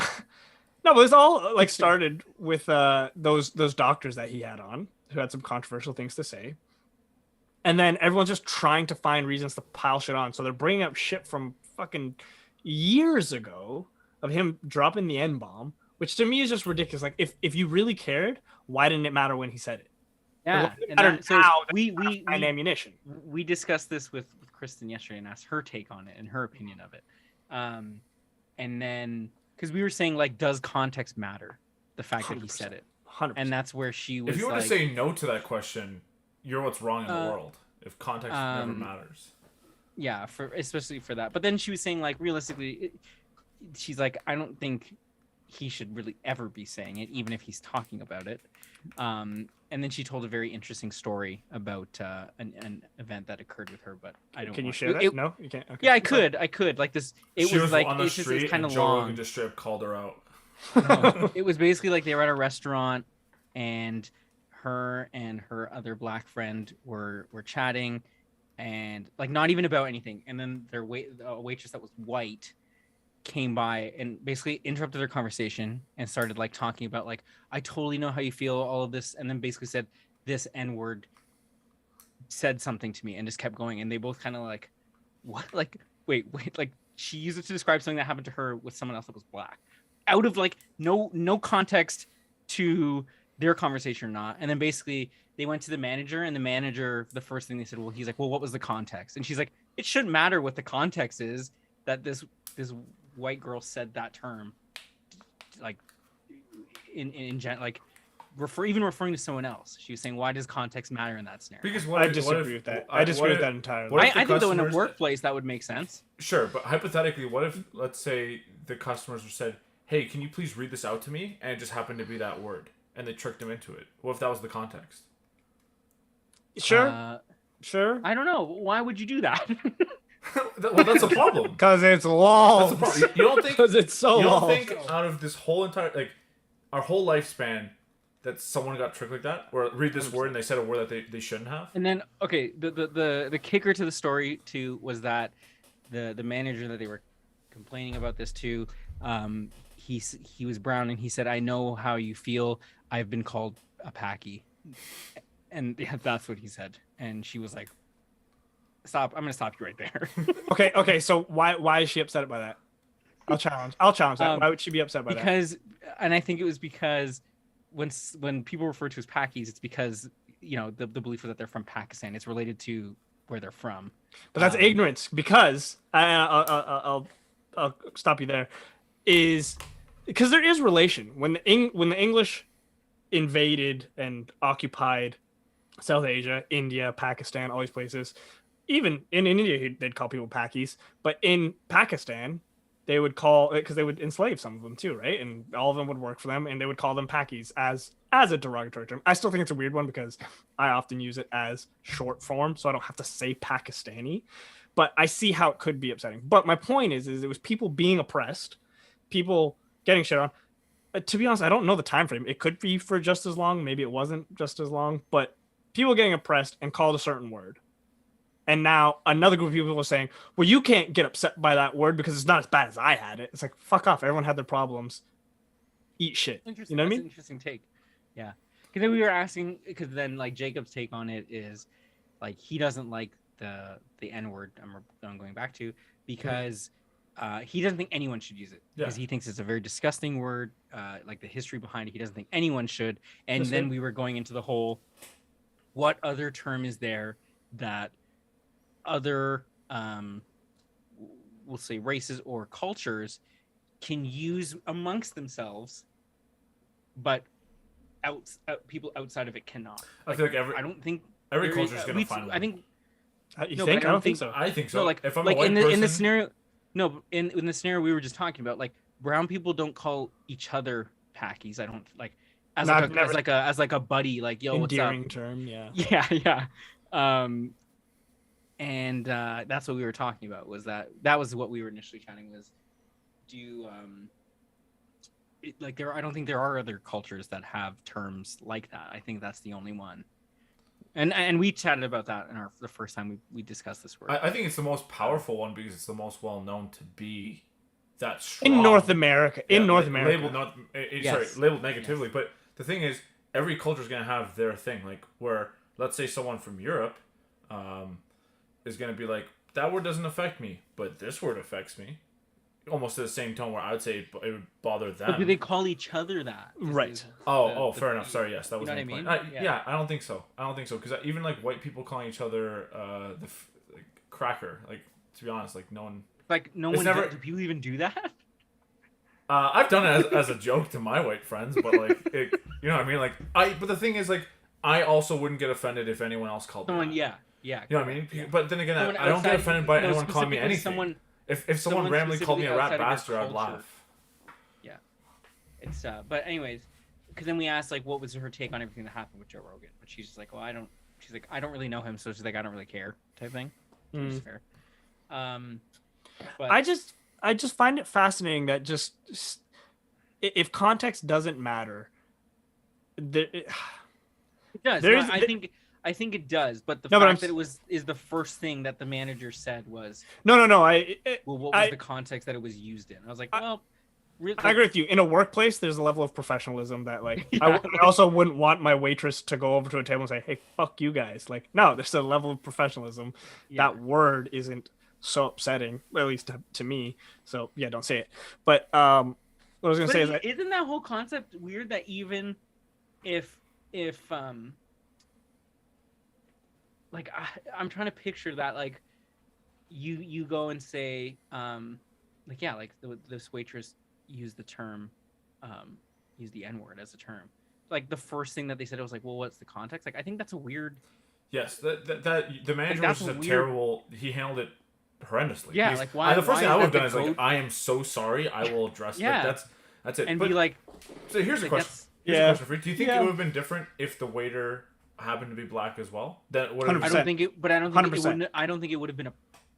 No, but it's all like started with those doctors that he had on who had some controversial things to say, and then everyone's just trying to find reasons to pile shit on. So they're bringing up shit from fucking years ago of him dropping the N-bomb, which to me is just ridiculous. Like if you really cared, why didn't it matter when he said it? Yeah. So we ammunition. We discussed this with Kristen yesterday and asked her take on it and her opinion of it. And then because we were saying like, does context matter? The fact that he said it, 100%. and that's where she was. If you were like, to say no to that question, you're what's wrong in the world. If context never matters. Yeah, especially for that. But then she was saying like, realistically, she's like, I don't think he should really ever be saying it, even if he's talking about it. And then she told a very interesting story about an event that occurred with her, but I don't. Can you want- share that? it- No, you can't. Okay. Yeah, I could. Like this, it She was like on the it's just street kind and of Joe long. Rogan just straight up called her out. No, it was basically like they were at a restaurant, and her and her other black friend were chatting, and like not even about anything. And then their waitress that was white came by and basically interrupted their conversation and started like talking about like, I totally know how you feel, all of this, and then basically said this N-word said something to me and just kept going. And they both kind of like, what? Like, wait, like she used it to describe something that happened to her with someone else that was black, out of like no context to their conversation or not. And then basically they went to the manager, and the manager, the first thing they said, he's like, well, what was the context? And she's like, it shouldn't matter what the context is, that this white girl said that term, like in like referring to someone else. She was saying, why does context matter in that scenario? Because I disagree with that. I disagree with that entirely. I think though in a workplace that would make sense. Sure, but hypothetically, what if, let's say, the customers said, hey, can you please read this out to me? And it just happened to be that word, and they tricked him into it. What if that was the context? Sure. I don't know. Why would you do that? Well, that's a problem. Because it's long. That's a problem. You don't think? Because it's so You don't long. think out of this whole entire, like, our whole lifespan, that someone got tricked like that, or read this 100%. Word and they said a word that they shouldn't have? And then the kicker to the story too was that the manager that they were complaining about this to, he was brown, and he said, I know how you feel. I've been called a Paki. And yeah, that's what he said. And she was like, stop, I'm gonna stop you right there. Okay, so why is she upset by that? I'll challenge that. Why would she be upset by that? And I think it was because when people refer to as Pakis, it's because, you know, the belief that they're from Pakistan. It's related to where they're from. But that's ignorance, because I'll stop you there. Is because there is relation. When the English invaded and occupied South Asia, India, Pakistan, all these places, even in India they'd call people Pakis, but in Pakistan they would call, because they would enslave some of them too, right? And all of them would work for them, and they would call them Pakis as a derogatory term. I still think it's a weird one because I often use it as short form, so I don't have to say Pakistani. But I see how it could be upsetting. But my point is it was people being oppressed, people getting shit on. to be honest, I don't know the time frame. It could be for just as long. Maybe it wasn't just as long. But people getting oppressed and called a certain word. And now another group of people are saying, well, you can't get upset by that word because it's not as bad as I had it. It's like, fuck off. Everyone had their problems. Eat shit. You know what I mean? That's an interesting take. Yeah. Because then we were asking, because then like Jacob's take on it is like he doesn't like the N-word I'm going back to because he doesn't think anyone should use it because he thinks it's a very disgusting word, like the history behind it. He doesn't think anyone should. And then we were going into the whole, what other term is there that other, we'll say races or cultures can use amongst themselves, but people outside of it cannot. I feel like every culture is gonna find one. I think. You think? I don't think so. I think so. No, like if I'm like a white in the scenario, no, in the scenario we were just talking about, like brown people don't call each other packies. I don't like as like a buddy, like yo, what's up? Endearing term, yeah. Yeah. And that's what we were talking about. That was what we were initially chatting was. Do you I don't think there are other cultures that have terms like that. I think that's the only one. And we chatted about that in the first time we discussed this word. I think it's the most powerful one because it's the most well known to be that strong. In North America. Labeled negatively. But the thing is, every culture is going to have their thing. Like where, let's say someone from Europe is going to be like, that word doesn't affect me, but this word affects me. Almost to the same tone where I would say it would bother them. But do they call each other that? Right. Fair enough. Sorry, yes, that was my point. Yeah, I don't think so. Because even like white people calling each other like, cracker. Like to be honest, like no one. Like no one. Do people even do that? I've done it as a joke to my white friends, but like you know what I mean. Like but the thing is, like I also wouldn't get offended if anyone else called me that. Yeah. You know what I mean? Yeah. But then again, I don't get offended by anyone calling me anything. If someone randomly called me a rat bastard, I'd laugh. Yeah, it's but anyways, because then we asked like what was her take on everything that happened with Joe Rogan, but she's just like, well, I don't really know him, so she's like, I don't really care type thing. Which is fair. But I just find it fascinating that just if context doesn't matter, it does. I think it does, but the fact that it is the first thing that the manager said was no. What was the context that it was used in? I was like, well, really, I agree with you. In a workplace, there's a level of professionalism that like I also wouldn't want my waitress to go over to a table and say, "Hey, fuck you guys." Like, no, there's a level of professionalism. Yeah. That word isn't so upsetting, at least to me. So yeah, don't say it. But what I was gonna say is that isn't that whole concept weird that even if like I'm trying to picture that like you go and say this waitress used the term used the N-word as a term. Like the first thing that they said was like, well, what's the context? Like I think that's a weird. Yes, that the manager was just terrible. He handled it horrendously. Yeah, like why? The first thing I would have done is code? like, I am so sorry. I will address. Yeah, like, that's it. And be like, so here's a question. Here's a question for you. Do you think it would have been different if the waiter happened to be black as well? That I don't think it. But I don't think it wouldn't. I don't think it would have been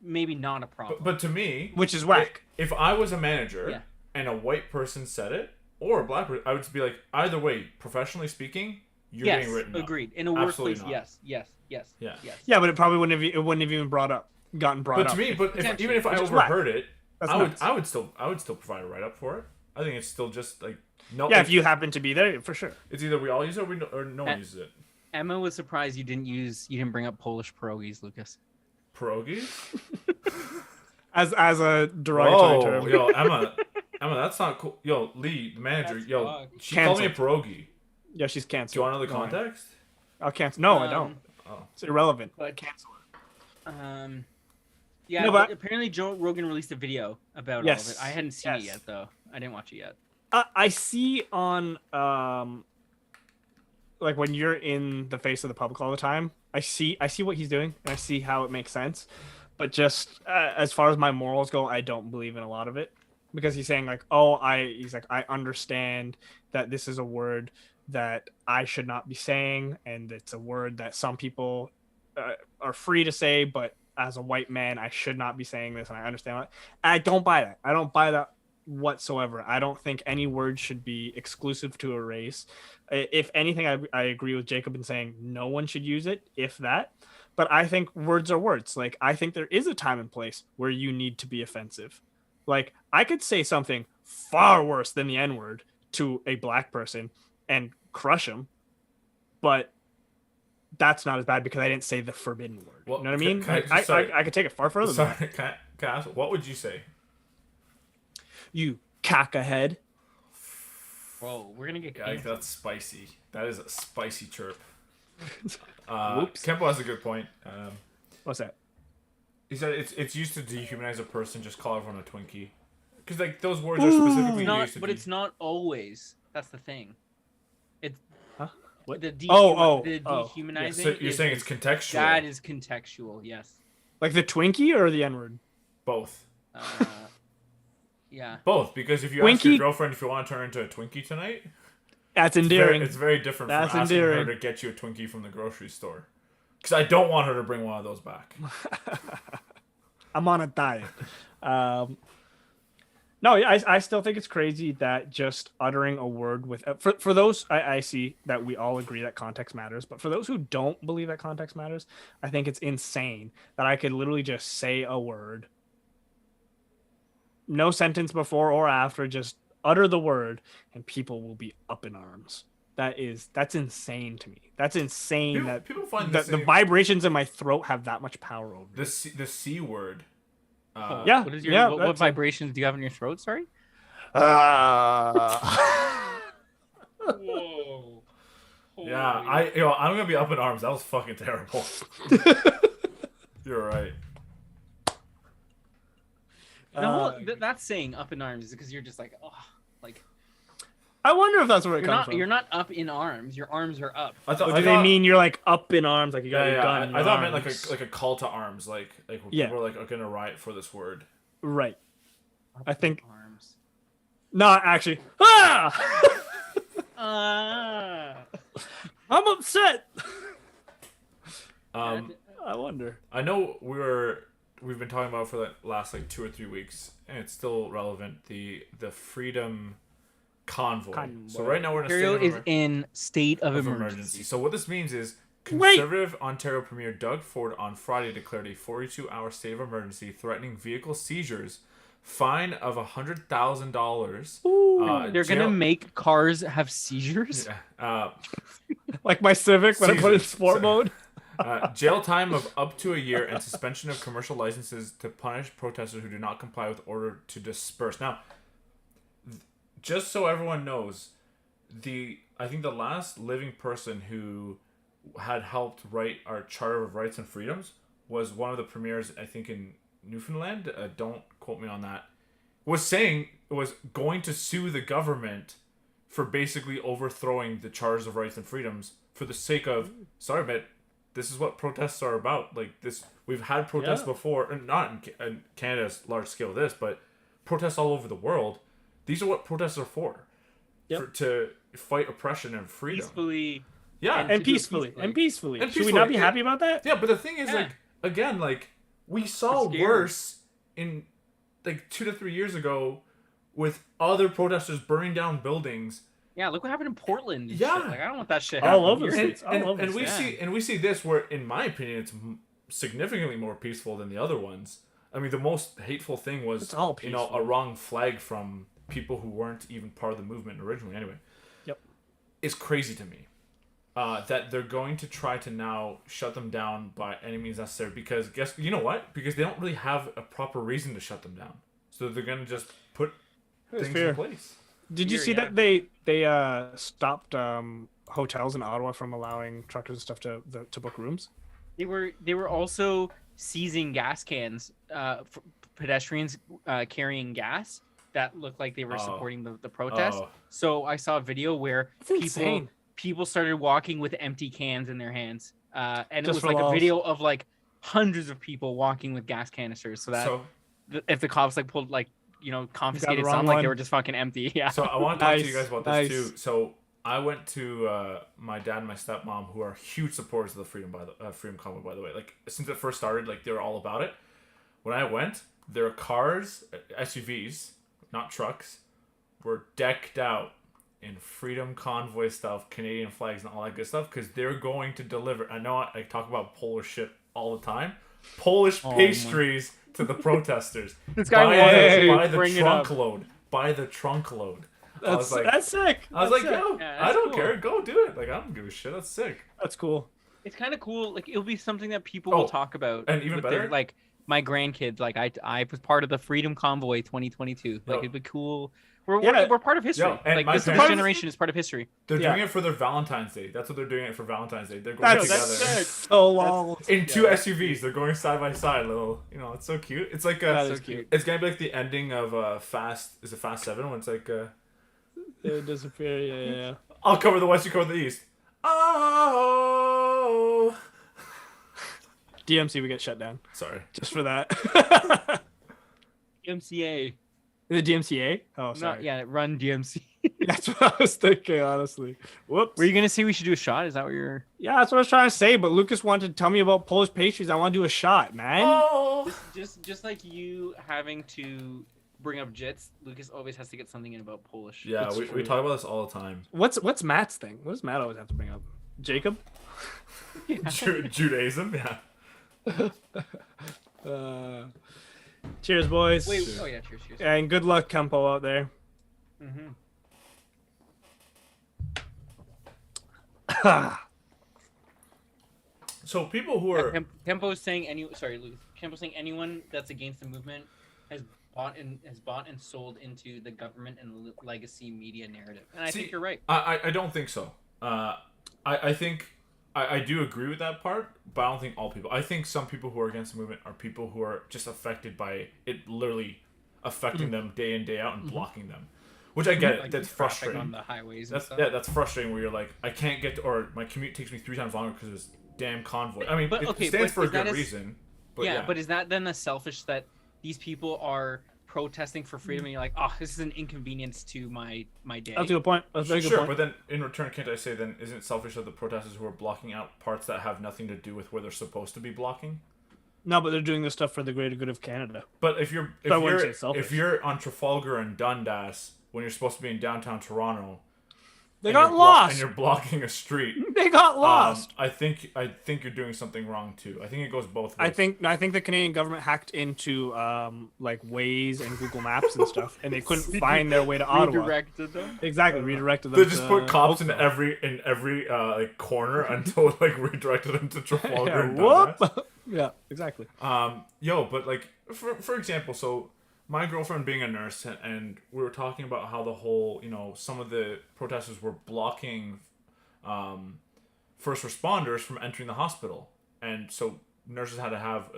maybe not a problem. But to me, which is whack. If I was a manager and a white person said it or a black person, I would be like, either way, professionally speaking, you're getting written. Agreed. up. In a workplace, yes. Yeah, but it probably wouldn't have even gotten brought up. But to me, even if I overheard it, I would still provide a write up for it. I think it's still just like no. Yeah, if you happen to be there, for sure. It's either we all use it or no one uses it. Emma was surprised you didn't bring up Polish pierogies, Lukasz. Pierogies? as a derogatory term. Yo, Emma, that's not cool. Yo, Lee, the manager, she called me a pierogi. Yeah, she's canceled. Do you want to know the context? I'll cancel. No, I don't. It's irrelevant. But cancel it. Yeah, no, but apparently Joe Rogan released a video about all of it. I hadn't seen it yet, though. I didn't watch it yet. I see on like when you're in the face of the public all the time, I see what he's doing and I see how it makes sense. But just as far as my morals go, I don't believe in a lot of it because he's saying like, I understand that this is a word that I should not be saying, and it's a word that some people are free to say, but as a white man, I should not be saying this, and I understand that. I don't buy that. I don't buy that whatsoever. I don't think any word should be exclusive to a race. If anything, I agree with Jacob in saying no one should use it, if that. But I think words are words. Like, I think there is a time and place where you need to be offensive. Like, I could say something far worse than the N-word to a black person and crush him, but that's not as bad because I didn't say the forbidden word. Well, you know what I mean? I could take it far further than that. Sorry, can I ask, what would you say? You cack-ahead. Whoa, we're gonna get Yeah, canceled. that's spicy. That is a spicy chirp. Whoops. Kempo has a good point. What's that? He said it's used to dehumanize a person. Just call everyone a Twinkie, because like those words are specifically It's not, used to. but it's not always. That's the thing. It's Huh? What? the the dehumanizing. So you're is- saying it's contextual. That is contextual. Yes. Like the Twinkie or the N-word? Both. Yeah. Both, because if you ask Twinkie- your girlfriend if you want to turn her into a Twinkie tonight, That's it's endearing. very different That's from asking endearing. her to get you a Twinkie from the grocery store. Because I don't want her to bring one of those back. I'm on a diet. No, I still think it's crazy that just uttering a word with for those I see that we all agree that context matters, but for those who don't believe that context matters, I think it's insane that I could literally just say a word, no sentence before or after, just utter the word, and people will be up in arms. That's insane to me. That's insane People find that the vibrations in my throat have that much power over me. the C word. Yeah, What is your yeah, what that's- vibrations do you have in your throat? Sorry. Whoa. Yeah, I'm gonna be up in arms. That was fucking terrible. You're right. That's saying up in arms because you're just like, oh, like I wonder if that's where it comes from. you're not up in arms. Your arms are up. I thought. Or do they mean you're like up in arms, like you got Yeah, your yeah. gun? in I your thought it meant arms? like a call to arms, like when Yeah. people are like are gonna riot for this word. Right. I think Arms. no, actually. Ah! Ah. I'm upset. I wonder. know we've been talking about for the last like 2 or 3 weeks, and it's still relevant. The Freedom Convoy. So right now we're in a Ontario state is in state of emergency. So what this means is Wait. Conservative Ontario Premier Doug Ford on Friday declared a 42-hour state of emergency, threatening vehicle seizures, fine of $100,000. They're gonna make cars have seizures. Like my Civic when I put it in Seizures. sport mode. Jail time of up to a year and suspension of commercial licenses to punish protesters who do not comply with order to disperse. Now, just so everyone knows, I think the last living person who had helped write our Charter of Rights and Freedoms was one of the premiers, I think, in Newfoundland. Don't quote me on that. Was going to sue the government for basically overthrowing the Charters of Rights and Freedoms for the sake of, sorry, but this is what protests are about. Like this, we've had protests before, and not in Canada's large scale this, but protests all over the world. These are what protests are for. Yep. To fight oppression and freedom. Peacefully. Yeah. And peacefully. And peacefully. And Should we not be peacefully, happy about that? Yeah, but the thing is, Yeah. like, again, like, we saw It's scary. worse in, like, 2 to 3 years ago with other protesters burning down buildings. Yeah, look what happened in Portland. and Yeah. shit. Like I don't want that shit. All happening over the here. streets. All over And the we streets. see this where, in my opinion, it's significantly more peaceful than the other ones. I mean, the most hateful thing was, It's all you know, peaceful. a wrong flag from people who weren't even part of the movement originally. Anyway. Yep. It's crazy to me that they're going to try to now shut them down by any means necessary because you know what? Because they don't really have a proper reason to shut them down. So they're going to just put things fair. in place. Did you Here, see yeah. that they stopped hotels in Ottawa from allowing truckers and stuff to book rooms? They were also seizing gas cans, for pedestrians carrying gas that looked like they were supporting the protest. Oh. So I saw a video where insane. people started walking with empty cans in their hands, and it Just was for like a lols. video of like hundreds of people walking with gas canisters. So that if the cops like pulled like confiscated wrong some, like one. they were just fucking empty. Yeah. So I want to talk to you Nice, guys about this nice. too. So I went to my dad and my stepmom, who are huge supporters of the Freedom Convoy, by the way. Like since it first started, like they were all about it. When I went, their cars, SUVs, not trucks, were decked out in Freedom Convoy stuff, Canadian flags, and all that good stuff, because they're going to deliver. I know I talk about Polish shit all the time. Polish pastries to the protesters. This guy by the bring it trunk up. load. By the trunk load. That's sick. I was like, That's sick. yo, Yeah, I that's don't cool. care. Go do it. Like, I don't give a shit. That's sick. That's cool. It's kind of cool. Like it'll be something that people will talk about. And even with better, their, like my grandkids. Like I was part of the Freedom Convoy 2022. Like Yo. it'd be cool. Yeah. We're part of history. Yo, and like my this parents- generation is part of history. They're Yeah. doing it for their Valentine's Day. That's what they're doing it for Valentine's Day. They're going That's together. sick. So long. In two SUVs, they're going side by side. Little, it's so cute. It's like That is cute. It's gonna be like the ending of Fast. Is it Fast 7? When it's like, They disappear. Yeah. I'll cover the West, you cover the East. Oh, DMC would get shut down sorry. just for that. DMCA. The DMCA? Oh, sorry. Not yeah. Run DMC. That's what I was thinking, honestly. Whoops. Were you gonna say we should do a shot? Is that what you're? Yeah, that's what I was trying to say. But Lucas wanted to tell me about Polish pastries. I want to do a shot, man. Oh, Just like you having to bring up jits, Lucas always has to get something in about Polish. yeah. It's We true. talk about this all the time. What's Matt's thing? What does Matt always have to bring up? Jacob? Judaism, yeah. Cheers, boys. Wait. Oh yeah. Cheers. Cheers. And good luck, Campo, out there. Mm-hmm. So people who are Tempo's saying Tempo's saying anyone that's against the movement has bought and sold into the government and legacy media narrative. And I think you're right. I don't think so. I think I do agree with that part, but I don't think all people. I think some people who are against the movement are people who are just affected by it, literally affecting them day in day out and blocking them. Which I get it. Like That's the traffic frustrating. on the highways. And That's stuff. that's frustrating. Where you're like, I can't get to, or my commute takes me 3 times longer because of this damn convoy. I mean, But, it okay, stands but for a is that good a- reason. But yeah, but is that then a selfish that these people are protesting for freedom and you're like, oh, this is an inconvenience to my day. That's a good point. That's a very good Sure, point. but then in return, can't I say then isn't it selfish of the protesters who are blocking out parts that have nothing to do with where they're supposed to be blocking? No, but they're doing this stuff for the greater good of Canada. But if you're I wouldn't say selfish. if you're on Trafalgar and Dundas when you're supposed to be in downtown Toronto, They and got you're lost. and you're blocking a street, They got lost. I think you're doing something wrong too. I think it goes both ways. I think the Canadian government hacked into like Waze and Google Maps and stuff, and they couldn't find their way to Ottawa. Redirected them. Exactly, redirected them. They just to put cops in Oakville. every like corner until it, like redirected them to Trafalgar Yeah, and Dundas. whoop. Yeah, exactly. But like for example, so my girlfriend being a nurse, and we were talking about how the whole, some of the protesters were blocking first responders from entering the hospital, and so nurses had to have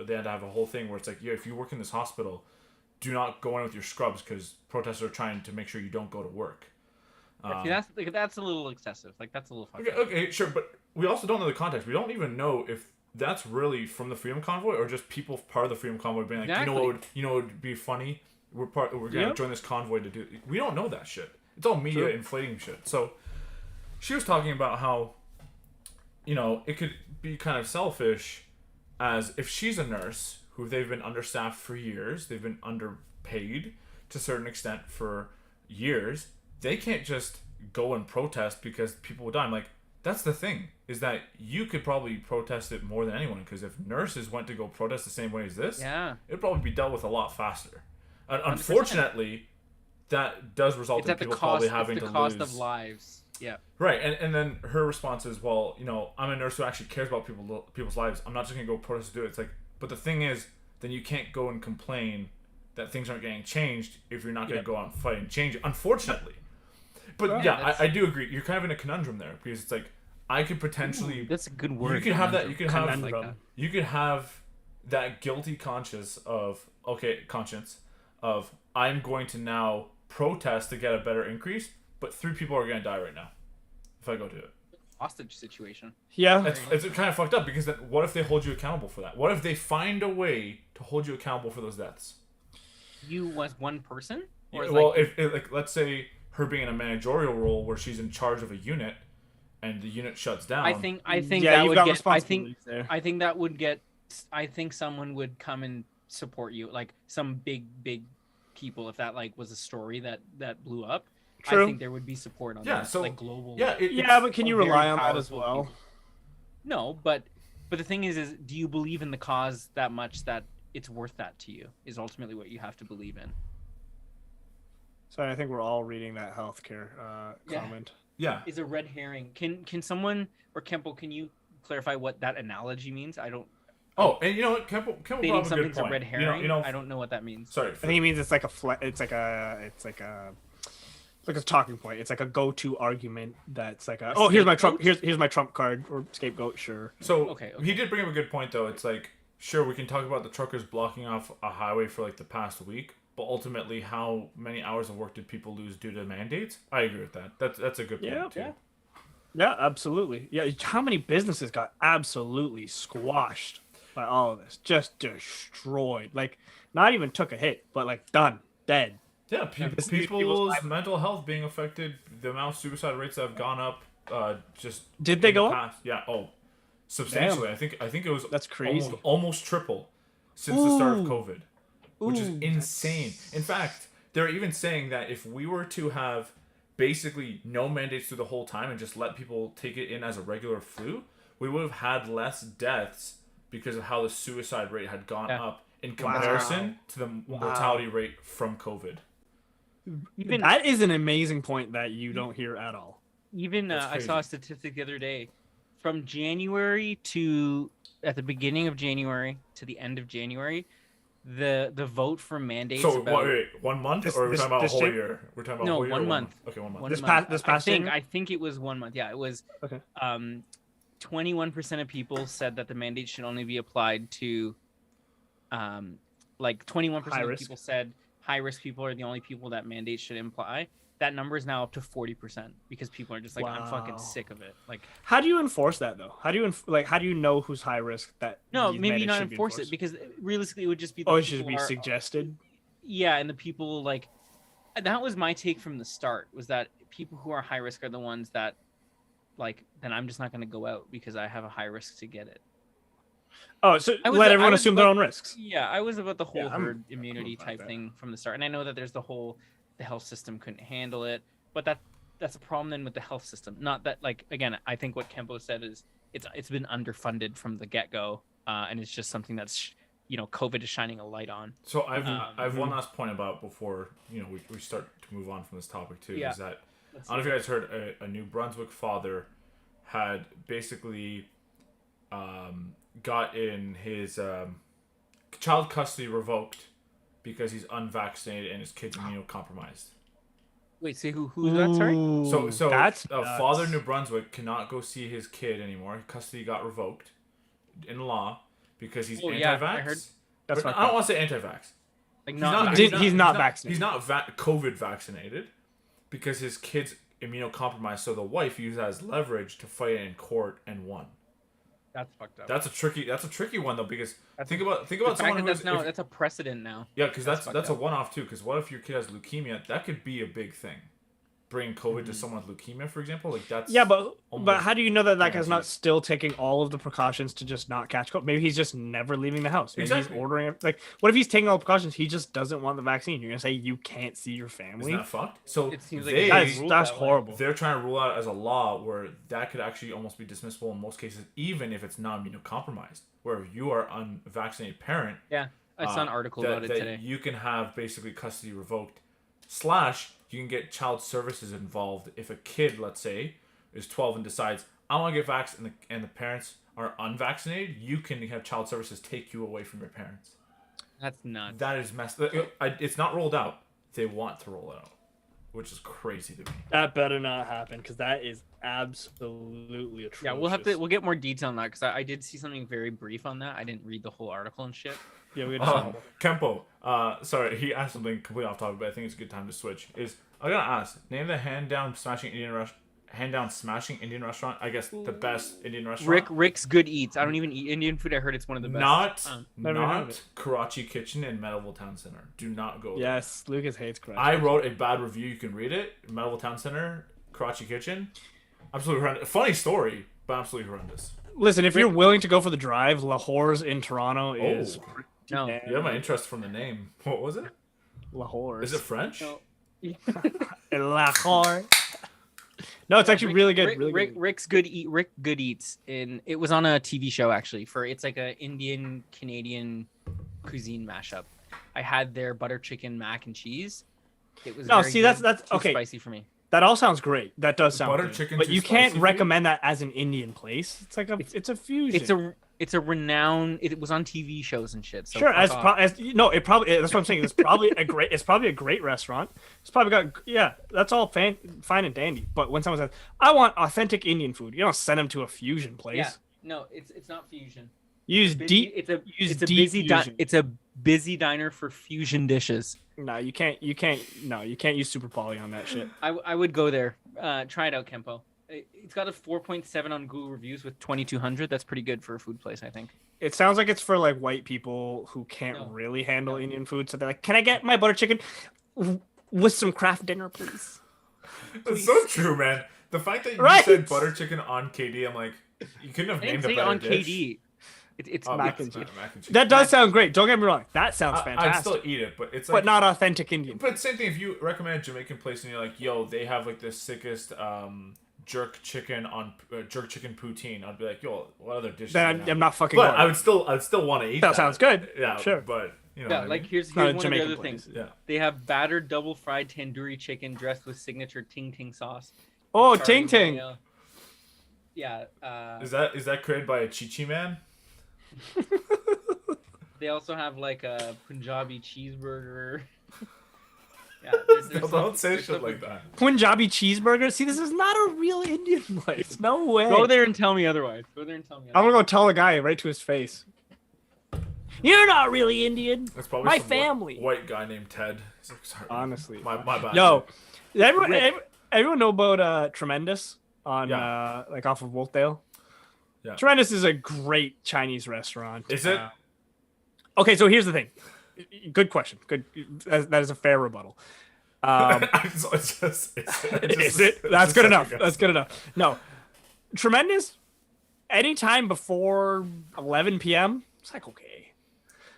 a whole thing where it's like, yeah, if you work in this hospital, do not go in with your scrubs because protesters are trying to make sure you don't go to work. See, that's a little excessive. Like that's a little fucked up. Okay, sure, but we also don't know the context. We don't even know if that's really from the Freedom Convoy or just people part of the Freedom Convoy being like, Exactly. you know what would be funny? We're gonna Yeah. join this convoy to do. We don't know that shit. It's all media True. inflating shit. So she was talking about how, it could be kind of selfish, as if she's a nurse who they've been understaffed for years, they've been underpaid to a certain extent for years. They can't just go and protest because people will die. I'm like, that's the thing, is that you could probably protest it more than anyone, because if nurses went to go protest the same way as this, Yeah. it'd probably be dealt with a lot faster. And unfortunately, that does result It's in at the people cost. probably having It's the to cost lose. of lives. Yeah. Right, and then her response is, well, I'm a nurse who actually cares about people's lives. I'm not just gonna go protest to do it. It's like, but the thing is, then you can't go and complain that things aren't getting changed if you're not gonna go out and fight and change it. Unfortunately, but Right, yeah, that's- I do agree. You're kind of in a conundrum there, because it's like, I could potentially That's a good word. you could have that. You could have Conundrum. like that. you could have that guilty conscience of I'm going to now protest to get a better increase, but 3 people are going to die right now if I go do it. Hostage situation. Yeah, It's kind of fucked up, because then what if they hold you accountable for that? What if they find a way to hold you accountable for those deaths? You was one person? Or is Well, like, if like, let's say her being in a managerial role where she's in charge of a unit and the unit shuts down. I think yeah, that you've would got get. responsibilities there. I think that would get. I think someone would come and support you, like some big people, if that like was a story that blew up, True. I think there would be support on that, so like global. yeah, but can you very rely on that as powerful well? people. No, but the thing is do you believe in the cause that much that it's worth that to you? Is ultimately what you have to believe in. So I think we're all reading that healthcare comment. Yeah. Is a red herring. Can someone or Kempo, can you clarify what that analogy means? I don't. Oh, and you know what? Kempo brought up a good Something's a point. red herring. You know, I don't know what that means. sorry. I think it means it's like a talking point. It's like a go-to argument that's like here's my trump here's my trump card or scapegoat. Sure. So Okay. he did bring up a good point though. It's like, sure, we can talk about the truckers blocking off a highway for like the past week, but ultimately, how many hours of work did people lose due to mandates? I agree with that. That's a good point too. Yeah, absolutely. Yeah, how many businesses got absolutely squashed by all of this? Just destroyed. Like, not even took a hit, but like done, dead. Yeah, people's mental health being affected. The amount of suicide rates that have gone up. Just did they go up? Yeah. Oh, substantially. Damn. I think it was. That's crazy. Almost triple since the start of COVID, which is insane. In fact, they're even saying that if we were to have basically no mandates through the whole time and just let people take it in as a regular flu, we would have had less deaths because of how the suicide rate had gone up in comparison to the mortality rate from COVID. Even that is an amazing point that you don't hear at all. Even I saw a statistic the other day, from January to at the beginning of January to the end of January, the vote for mandates. So wait, 1 month, or are we talking about a whole year? year? We're talking about No, a whole year. 1 month. Okay, 1 month. This past I think it was 1 month. Yeah, it was. Okay. 21% of people said that the mandate should only be applied to, like 21% of people said high risk people are the only people that mandates should imply. That number is now up to 40% because people are just like, I'm fucking sick of it. Like, how do you enforce that though? How do you know who's high risk? That maybe not enforce it, because realistically it would just be. It should be suggested. Yeah, and the people like that was my take from the start, was that people who are high risk are the ones that, like, then I'm just not going to go out because I have a high risk to get it. Oh, so let everyone assume their own risks. Yeah, I was about the whole herd immunity type thing from the start, and I know that there's the health system couldn't handle it, but that's a problem then with the health system. Not that, like, again, I think what Kempo said is it's been underfunded from the get-go, and it's just something that's COVID is shining a light on. So I've one last point about before we start to move on from this topic too. Is that I don't know if you guys heard a New Brunswick father had basically got in his child custody revoked because he's unvaccinated and his kid's immunocompromised. Wait, say who's that? Sorry. So that's father in New Brunswick cannot go see his kid anymore. Custody got revoked in law because he's anti-vax. Yeah, I heard. That's I don't want to say anti-vax. Like, he's not vaccinated. He's not COVID vaccinated because his kid's immunocompromised. So the wife used that as leverage to fight it in court and won. That's fucked up. That's a tricky one though, because think about someone who's that's a precedent now. Yeah, because that's a one-off too. Because what if your kid has leukemia? That could be a big thing. Bringing COVID to someone with leukemia, for example, like that's but how do you know that guy's not still taking all of the precautions to just not catch COVID? Maybe he's just never leaving the house. Maybe he's ordering it. Like, what if he's taking all the precautions? He just doesn't want the vaccine. You're gonna say you can't see your family? Isn't that fucked? So it seems like that's horrible. They're trying to rule out as a law where that could actually almost be dismissible in most cases, even if it's not immunocompromised. Where if you are unvaccinated parent, I saw an article about it today. You can have basically custody revoked. / you can get child services involved if a kid, let's say, is 12 and decides, I want to get vaxxed, and the parents are unvaccinated. You can have child services take you away from your parents. That's nuts. That is messed up. It's not rolled out. They want to roll it out, which is crazy to me. That better not happen, because that is absolutely atrocious. Yeah, we'll get more detail on that, because I did see something very brief on that. I didn't read the whole article and shit. Yeah, we Kempo. Sorry, he asked something completely off topic, but I think it's a good time to switch. I gotta ask, name the hand down smashing Indian restaurant. I guess the best Indian restaurant. Rick's Good Eats. I don't even eat Indian food. I heard it's one of the best. Not Karachi Kitchen in Meadowville Town Center. Do not go there. Yes, Lucas hates Karachi. I wrote a bad review. You can read it. Meadowville Town Center, Karachi Kitchen. Absolutely horrendous. Funny story, but absolutely horrendous. Listen, if you're willing to go for the drive, Lahore's in Toronto is. No. You have my interest from the name. What was it? Lahore. Is it French? No. Lahore. No, it's actually really good. Really good. Rick Good Eats, and it was on a TV show actually. It's like a Indian Canadian cuisine mashup. I had their butter chicken mac and cheese. It was that's too okay. spicy for me. That all sounds great. That does sound butter good. chicken, but you can't spicy recommend that as an Indian place. It's like it's a fusion. It's a renowned. It was on TV shows and shit. So sure, that's what I'm saying. It's probably a great restaurant. It's probably got that's all fine and dandy. But when someone says, "I want authentic Indian food," you don't send them to a fusion place. Yeah, no, it's not fusion. Use deep. It's a busy diner for fusion dishes. No, you can't use Super Poly on that shit. I would go there. Try it out, Kempo. It's got a 4.7 on Google reviews with 2,200. That's pretty good for a food place, I think. It sounds like it's for like white people who can't really handle Indian food. So they're like, "Can I get my butter chicken with some craft dinner, please?" That's so true, man. The fact that you said butter chicken on KD, I'm like, you couldn't have named a better on dish. KD. It's mac and cheese. Mac and cheese. That does sound great. Don't get me wrong. That sounds fantastic. I'd still eat it, but it's like, but not authentic Indian. But same thing. If you recommend a Jamaican place and you're like, "Yo, they have like the sickest jerk chicken poutine," I'd be like, "Yo, what other dishes?" Then I'm not fucking. But I would still want to eat that. That sounds good. Yeah, sure. But you know, yeah, like here's one of the Jamaican other place. things. Yeah. They have battered double fried tandoori chicken dressed with signature ting ting sauce. Oh, ting ting. Yeah. Is that created by a Chi man? They also have like a Punjabi cheeseburger. Yeah, don't say shit like that. Punjabi cheeseburger. See, this is not a real Indian place. No way. Go there and tell me otherwise. I'm gonna go tell the guy right to his face. You're not really Indian. That's probably my some family. White guy named Ted. He's like, sorry, honestly, my bad. Yo, everyone know about Tremendous on like off of Wolfdale? Yeah. Tremendous is a great Chinese restaurant. Is it? Okay, so here's the thing. Good question. Good. That is a fair rebuttal. Is it? That's good enough. That's good enough. No, Tremendous. Anytime before 11 p.m., it's like okay.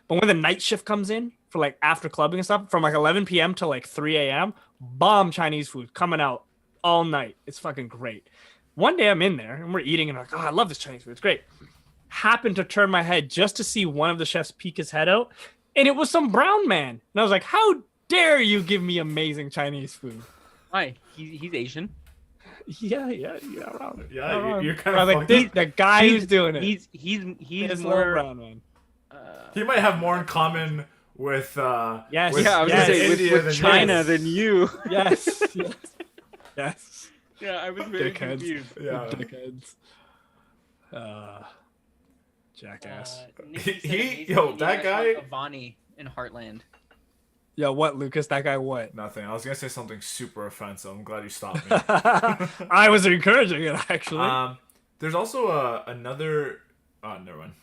But when the night shift comes in for like after clubbing and stuff, from like 11 p.m. to like 3 a.m., bomb Chinese food coming out all night. It's fucking great. One day I'm in there and we're eating and I'm like, oh, I love this Chinese food. It's great. Happened to turn my head just to see one of the chefs peek his head out, and it was some brown man. And I was like, how dare you give me amazing Chinese food? Why? He's Asian. Yeah. You're kind of like the guy who's doing it. He's more brown man. He might have more in common with I was gonna say with China than you. Yes. Yeah, I was very confused. Yeah. Dickheads. Jackass. That guy. Avani in Heartland. Yo, what, Lucas? That guy what? Nothing. I was gonna say something super offensive. I'm glad you stopped me. I was encouraging it actually. There's also another. Never mind.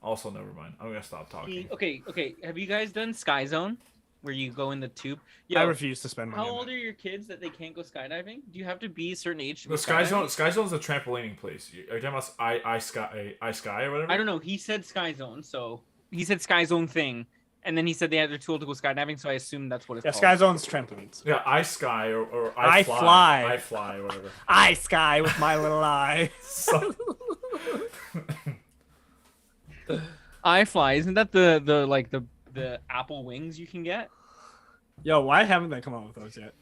Also, never mind. I'm gonna stop talking. Okay. Have you guys done Sky Zone, where you go in the tube? I refuse to spend money. How old are your kids that they can't go skydiving? Do you have to be a certain age? To the Sky Zone's a trampolining place. Are you talking about I Sky or whatever? I don't know. He said Sky Zone, so he said Sky Zone thing, and then he said they had their tool to go skydiving, so I assume that's what it's called. Sky Zone's trampolines. Yeah, I Sky or I fly. I fly or whatever. I Sky with my little eye. I fly. Isn't that the Apple wings you can get? Yo, why haven't they come out with those yet?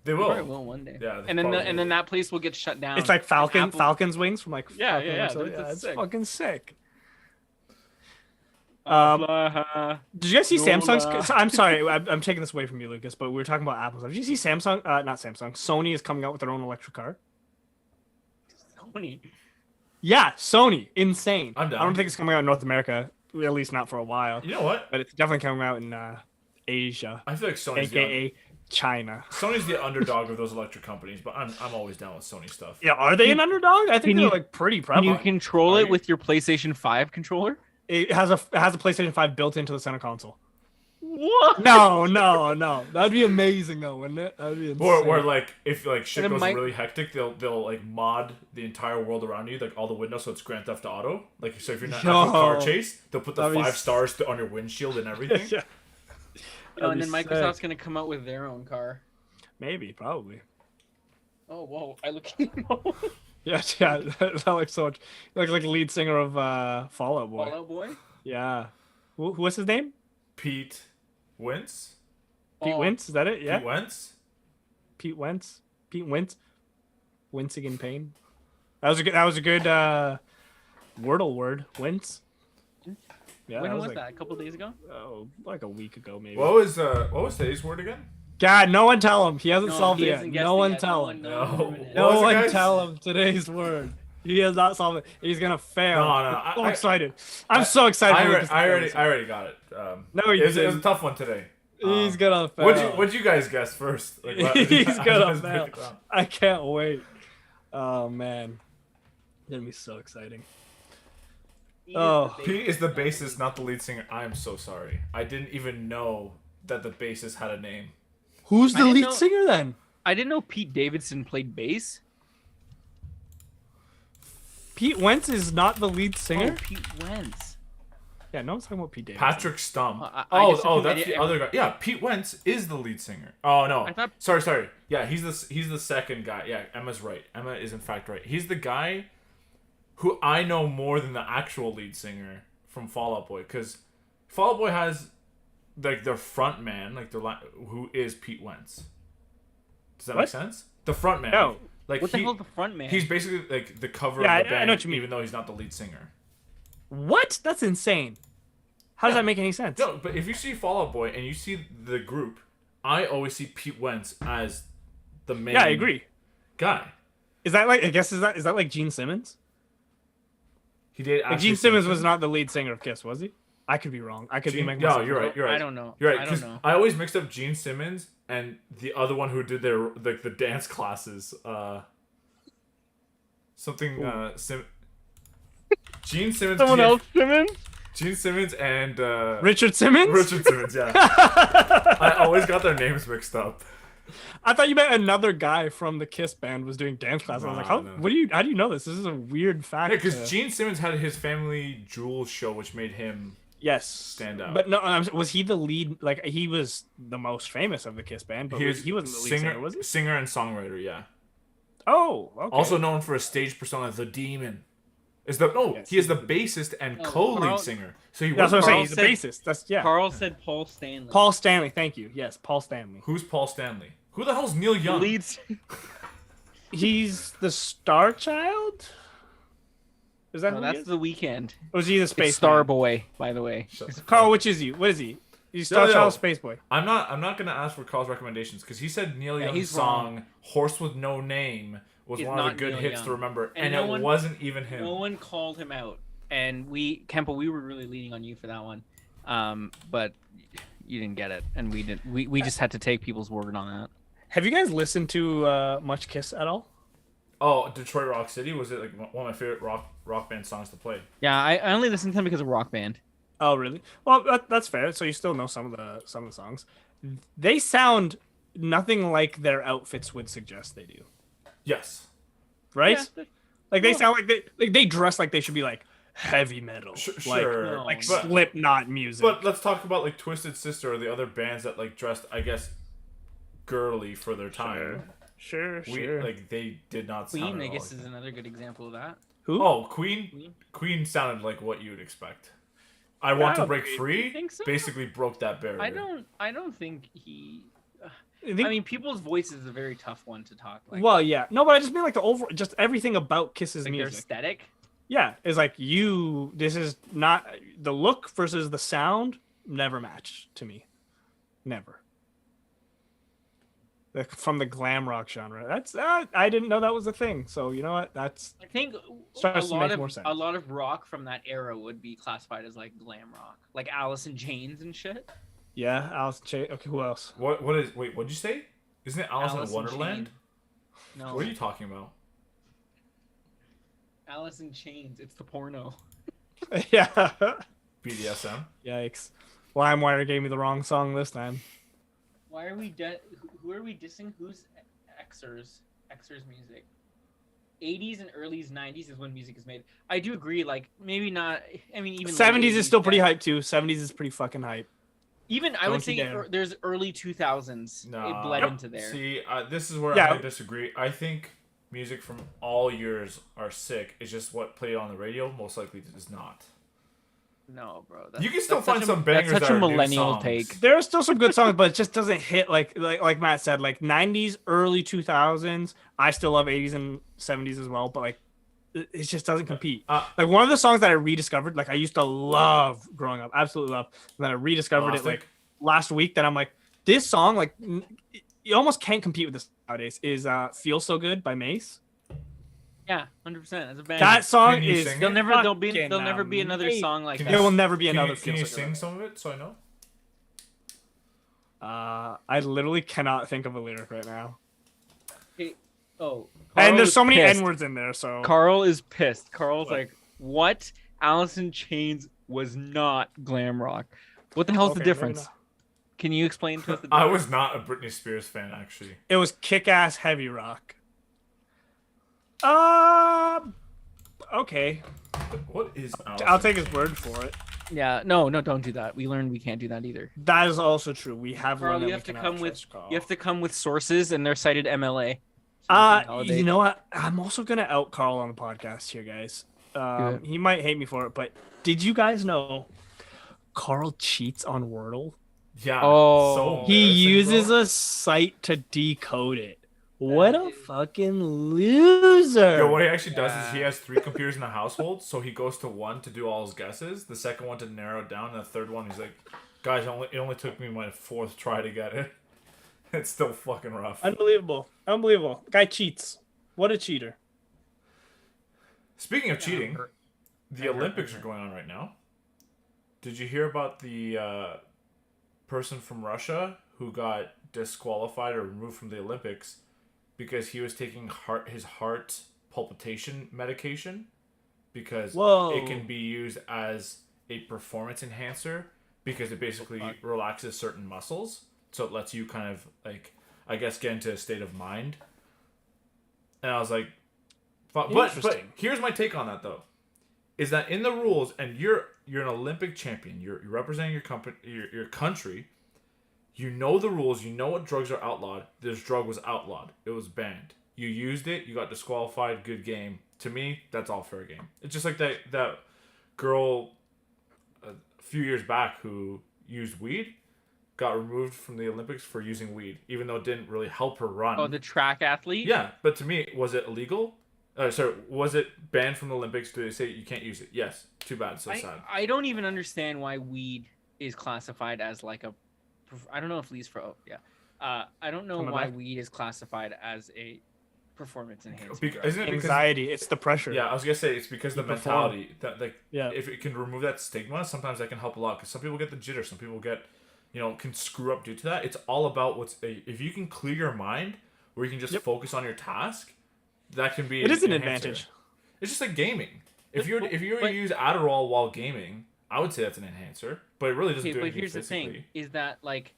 They will. Probably will one day. Yeah. And then that place will get shut down. It's like Falcon's wings from like yeah. It's sick. fucking sick. Did Did you guys see Samsung's? I'm sorry, I'm taking this away from you, Lucas, but we were talking about Apple stuff. Did you see Samsung? Not Samsung. Sony is coming out with their own electric car. Sony. Yeah, Sony. Insane. I'm down. I don't think it's coming out in North America, at least not for a while. You know what? But it's definitely coming out in Asia. I feel like Sony's AKA China. Sony's the underdog of those electric companies, but I'm always down with Sony stuff. Yeah, are they an underdog? I think they're like pretty Can prevalent. you control it with your PlayStation 5 controller? It has a PlayStation 5 built into the center console. What? No. That'd be amazing though, wouldn't it? That'd be insane. Or like if like shit goes might... really hectic, they'll like mod the entire world around you, like all the windows, so it's Grand Theft Auto. Like so if you're not having a car chase, they'll put the 5 stars on your windshield and everything. Yeah. and That'd then be Microsoft's sick. gonna come out with their own car. Maybe, probably. Oh whoa! I look. Yeah, that looks so much. He looks like the lead singer of Fall Out Boy. Fall Out Boy. Yeah. What's his name? Pete Wentz. Pete Oh. Wentz? Is that it? Yeah. Pete Wentz. Pete Wentz. Pete Wentz. Wincing in pain. That was a good Wordle word. Wentz. Yeah. When was like, that? A couple days ago. Oh, like a week ago, maybe. What was today's word again? God, no one tell him. He hasn't No, solved he it hasn't yet. guessed No it one yet. tell No him. one No. knows. What No was it, one guys? tell him today's word. He has not solved it. He's gonna fail. No, I'm so excited. I'm so excited. I for already, Lucas to I fail already, this I already got it. No, he it was a didn't. tough one today. He's gonna fail. What'd you guys guess first? Like, what- He's I gonna just fail. picked it up. I can't wait. Oh man, it's gonna be so exciting. Oh. Pete is the bassist, not the lead singer. I am so sorry. I didn't even know that the bassist had a name. Who's I the didn't lead know- singer then? I didn't know Pete Davidson played bass. Pete Wentz is not the lead Oh, singer. Pete Wentz. Yeah, no one's talking about Pete Davidson. Patrick Stump. I just assumed that's that the other guy. Yeah, Pete Wentz is the lead singer. Oh no, I thought- sorry. Yeah, he's the second guy. Yeah, Emma's right. Emma is in fact right. He's the guy who I know more than the actual lead singer from Fall Out Boy, because Fall Out Boy has like their front man, like who is Pete Wentz. Does that What? make sense? The front man. No. Like What the hell is the front man? He's basically like the cover Yeah, of the I band, know what you mean. even though he's not the lead singer. What? That's insane. How does Yeah. that make any sense? No, but if you see Fall Out Boy and you see the group, I always see Pete Wentz as the main. Yeah, I agree. Guy. Is that like? I guess is that like Gene Simmons? He did. Like Actually Gene Simmons sing was some- not the lead singer of Kiss, was he? I could be wrong. I could be making No, myself you're wrong. right. You're right. I don't know. You're right. I don't 'cause know. I always mixed up Gene Simmons and the other one who did their like the dance classes. Something. Gene Simmons. Someone else, Simmons? Gene Simmons and Richard Simmons? Richard Simmons. Yeah. I always got their names mixed up. I thought you meant another guy from the Kiss band was doing dance class. I was like, Nah, how? no. How do you know this? This is a weird fact. Yeah, because Gene Simmons had his Family Jewels show, which made him yes, stand out. But no, was he the lead? Like he was the most famous of the Kiss band, but he wasn't the lead singer, was he? Singer and songwriter, yeah. Oh, okay. Also known for a stage persona, the Demon. He is the bassist and co-lead Carl- singer. So he that's was what I'm saying. Carl He's the said- bassist. That's yeah. Carl said Paul Stanley. Paul Stanley. Thank you. Yes, Paul Stanley. Who's Paul Stanley? Who the hell's Neil Young? leads. He's the Star Child. Is that No, who he that's is? the Weekend. Or is he the It's Space Star Man? Boy, by the way. Shut the fuck Carl, up. which is he? What is he? He's Star Yo, yo. Child, Space Boy. I'm not gonna ask for Carl's recommendations because he said Neil Young's he's song wrong. "Horse with No Name" was It's one of the not good Neil hits Young. to remember, And and no it one- wasn't even him. No one called him out, and Kempo, we were really leaning on you for that one, but you didn't get it, and we didn't. We just had to take people's word on that. Have you guys listened to much Kiss at all? Oh, Detroit Rock City was it like one of my favorite rock band songs to play? Yeah, I only listened to them because of Rock Band. Oh, really? Well, that's fair. So you still know some of the songs. They sound nothing like their outfits would suggest they do, Yes. right? Yeah, Like they sound like they dress like they should be like heavy metal, like Sure. like But- Slipknot music. But let's talk about like Twisted Sister or the other bands that like dressed, I guess, girly for their time. Sure. Like they did not sound. Queen, at I all guess, like is that. another good example of that. Who? Oh, Queen. Queen sounded like what you would expect. I Want to Yeah, Break you Free think so? basically broke that barrier. I don't think he. I think- I mean, people's voice is a very tough one to talk. Like, well, yeah. No, but I just mean like just everything about Kiss's like their music. aesthetic. Yeah, it's like this is not the look versus the sound never matched to me. Never. From the glam rock genre. That's I didn't know that was a thing. So you know what? That's I think Starts to make more sense. a lot of rock from that era would be classified as like glam rock, like Alice in Chains and shit. yeah. Alice Okay, who else? What'd you say? Isn't it Alice in Wonderland? Chains. No, What are you talking about? Alice in Chains. It's the porno. Yeah. BDSM? Yikes. LimeWire gave me the wrong song this time. Why are we who are we dissing? Who's Xers music? 80s and early 90s is when music is made. I do agree. Like maybe not. I mean, even 70s late is still 80s, pretty yeah. hype too. 70s is pretty fucking hype. Even I Don't would you say dare. there's early 2000s. Nah. It bled Yep. into there. See, this is where Yeah. I'm gonna disagree. I think music from all years are sick. It's just what played on the radio most likely is not. No, bro. You can still that's find such some bangers That's that such a are new millennial songs. take. There are still some good songs, but it just doesn't hit like Matt said, like 90s, early 2000s. I still love 80s and 70s as well, but like it just doesn't compete. Like one of the songs that I rediscovered, like I used to love growing up, absolutely love, and then I rediscovered it like last week. That I'm like, this song, like you almost can't compete with this nowadays. Is "Feel So Good" by Mace. Yeah, 100%. That's a band. That song Can you is sing it? There'll fucking never be another amazing. song like Can that. There will never be Can another. you, can Feel you So Good. sing some of it so I know? I literally cannot think of a lyric right now. Hey, oh, And Carl there's is so many pissed. N-words in there, so Carl is pissed. Carl's What? like, "What? Alice in Chains was not glam rock. What the hell's the Okay, maybe difference? not. Can you explain to us the I difference?" was not a Britney Spears fan actually. It was kick-ass heavy rock. Okay. What is? I'll take his word for it. Yeah, no, don't do that. We learned we can't do that either. That is also true. We have Carl, learned that you we have to cannot come with trust Carl. you have to come with sources, and they're cited MLA. So we can validate. You know what? I'm also gonna out Carl on the podcast here, guys. it. He might hate me for it, but did you guys know Carl cheats on Wordle? Yeah. Oh. So He embarrassing, uses bro. a site to decode it. What a fucking loser! Yo, what he actually does is he Yeah. has 3 computers in the household, so he goes to one to do all his guesses, the second one to narrow it down, and the third one he's like, guys, it only took me my 4th try to get it. It's still fucking rough. Unbelievable. Unbelievable. Guy cheats. What a cheater. Speaking of cheating, hurt. the That hurt, Olympics that are hurt. going on right now. Did you hear about the person from Russia who got disqualified or removed from the Olympics because he was taking his heart palpitation medication because Whoa. it can be used as a performance enhancer because it basically relaxes certain muscles, so it lets you kind of like, I guess, get into a state of mind. And I was like, but Interesting. here's my take on that though, is that in the rules, and you're an Olympic champion, you're representing your company, your country. You know the rules. You know what drugs are outlawed. This drug was outlawed. It was banned. You used it. You got disqualified. Good game. To me, that's all fair game. It's just like that girl a few years back who used weed, got removed from the Olympics for using weed, even though it didn't really help her run. Oh, the track athlete. Yeah, but to me, was it illegal? Sorry, was it banned from the Olympics? Do they say you can't use it? Yes. Too bad. So sad. I don't even understand why weed is classified as like a. I don't know if Lee's pro. Yeah. I don't know Coming why back. weed is classified as a performance enhancing drug. Isn't it because? Anxiety. It's the pressure. Yeah, I was gonna say it's because the You perform. mentality that like Yeah. if it can remove that stigma, sometimes that can help a lot. Because some people get the jitter, some people get, can screw up due to that. It's all about if you can clear your mind, where you can just focus on your task, that can be. It is an enhancer. advantage. It's just like gaming. If you were to But- use Adderall while gaming, I would say that's an enhancer, but it really doesn't Okay, do but anything here's the physically. thing: is that like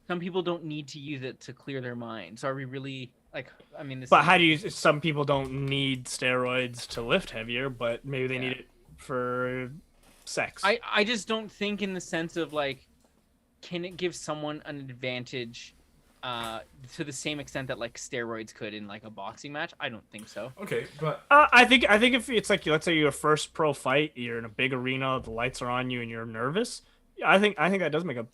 some people don't need to use it to clear their mind. So are we really like? I mean, this. But is- how do you? Some people don't need steroids to lift heavier, but maybe they Yeah. need it for sex. I just don't think in the sense of like, can it give someone an advantage to the same extent that like steroids could in like a boxing match? I don't think so. Okay, but I think if it's like, let's say your first pro fight, you're in a big arena, the lights are on you, and you're nervous. I think that does make a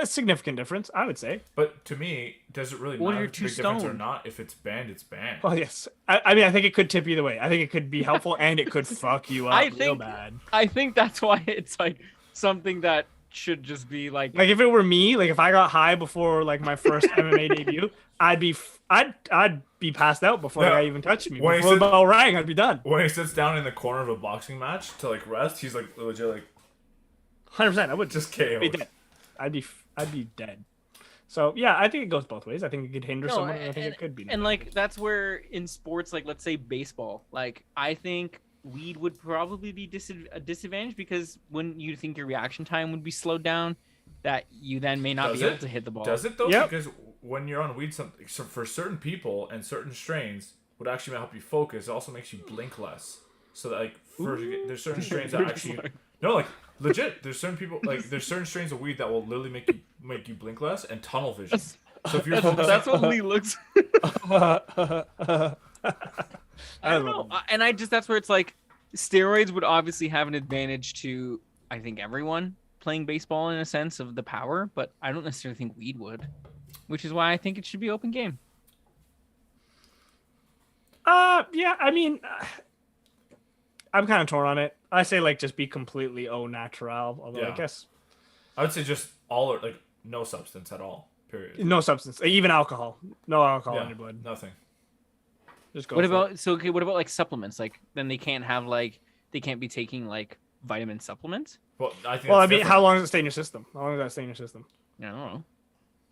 significant difference. I would say. to me, does it really What matter if if you're it's a too big difference or stoned? not? If it's banned, it's banned. Well, yes. I mean, I think it could tip either way. I think it could be helpful, and it could fuck you up I real think- bad. I think that's why it's like something that should just be like. Like if it were me, like if I got high before like my first MMA debut, I'd be passed out before Yeah. the guy even touched me. When he Before the said- bell rang, I'd be done. When he sits down in the corner of a boxing match to like rest, he's like legit like 100%. I would just KO. be dead. I'd be dead. So yeah, I think it goes both ways. I think it could hinder No, someone, and I think it could be. And like that's where in sports, like let's say baseball, like I think weed would probably be a disadvantage because when you think your reaction time would be slowed down, that you then may not Does be able it? to hit the ball. Does it though? Yep. Because when you're on weed, so for certain people and certain strains, would actually help you focus. It also makes you blink less. So that like there's certain strains that actually No, like legit. There's certain people like there's certain strains of weed that will literally make you blink less and tunnel vision. So if you're focusing, That's what Lee looks. I I don't know, and that's where it's like, steroids would obviously have an advantage to, I think, everyone playing baseball in a sense of the power, but I don't necessarily think weed would, which is why I think it should be open game. Yeah, I mean, I'm kind of torn on it. I say like just be completely au natural, although I guess I would say just all or like no substance at all. Period. no substance, even alcohol, no alcohol in your blood. Nothing. Just go. What about what about like supplements? Like then they can't be taking like vitamin supplements. Well, I think. Well, I mean, how long does it stay in your system? How long does that stay in your system? I don't know.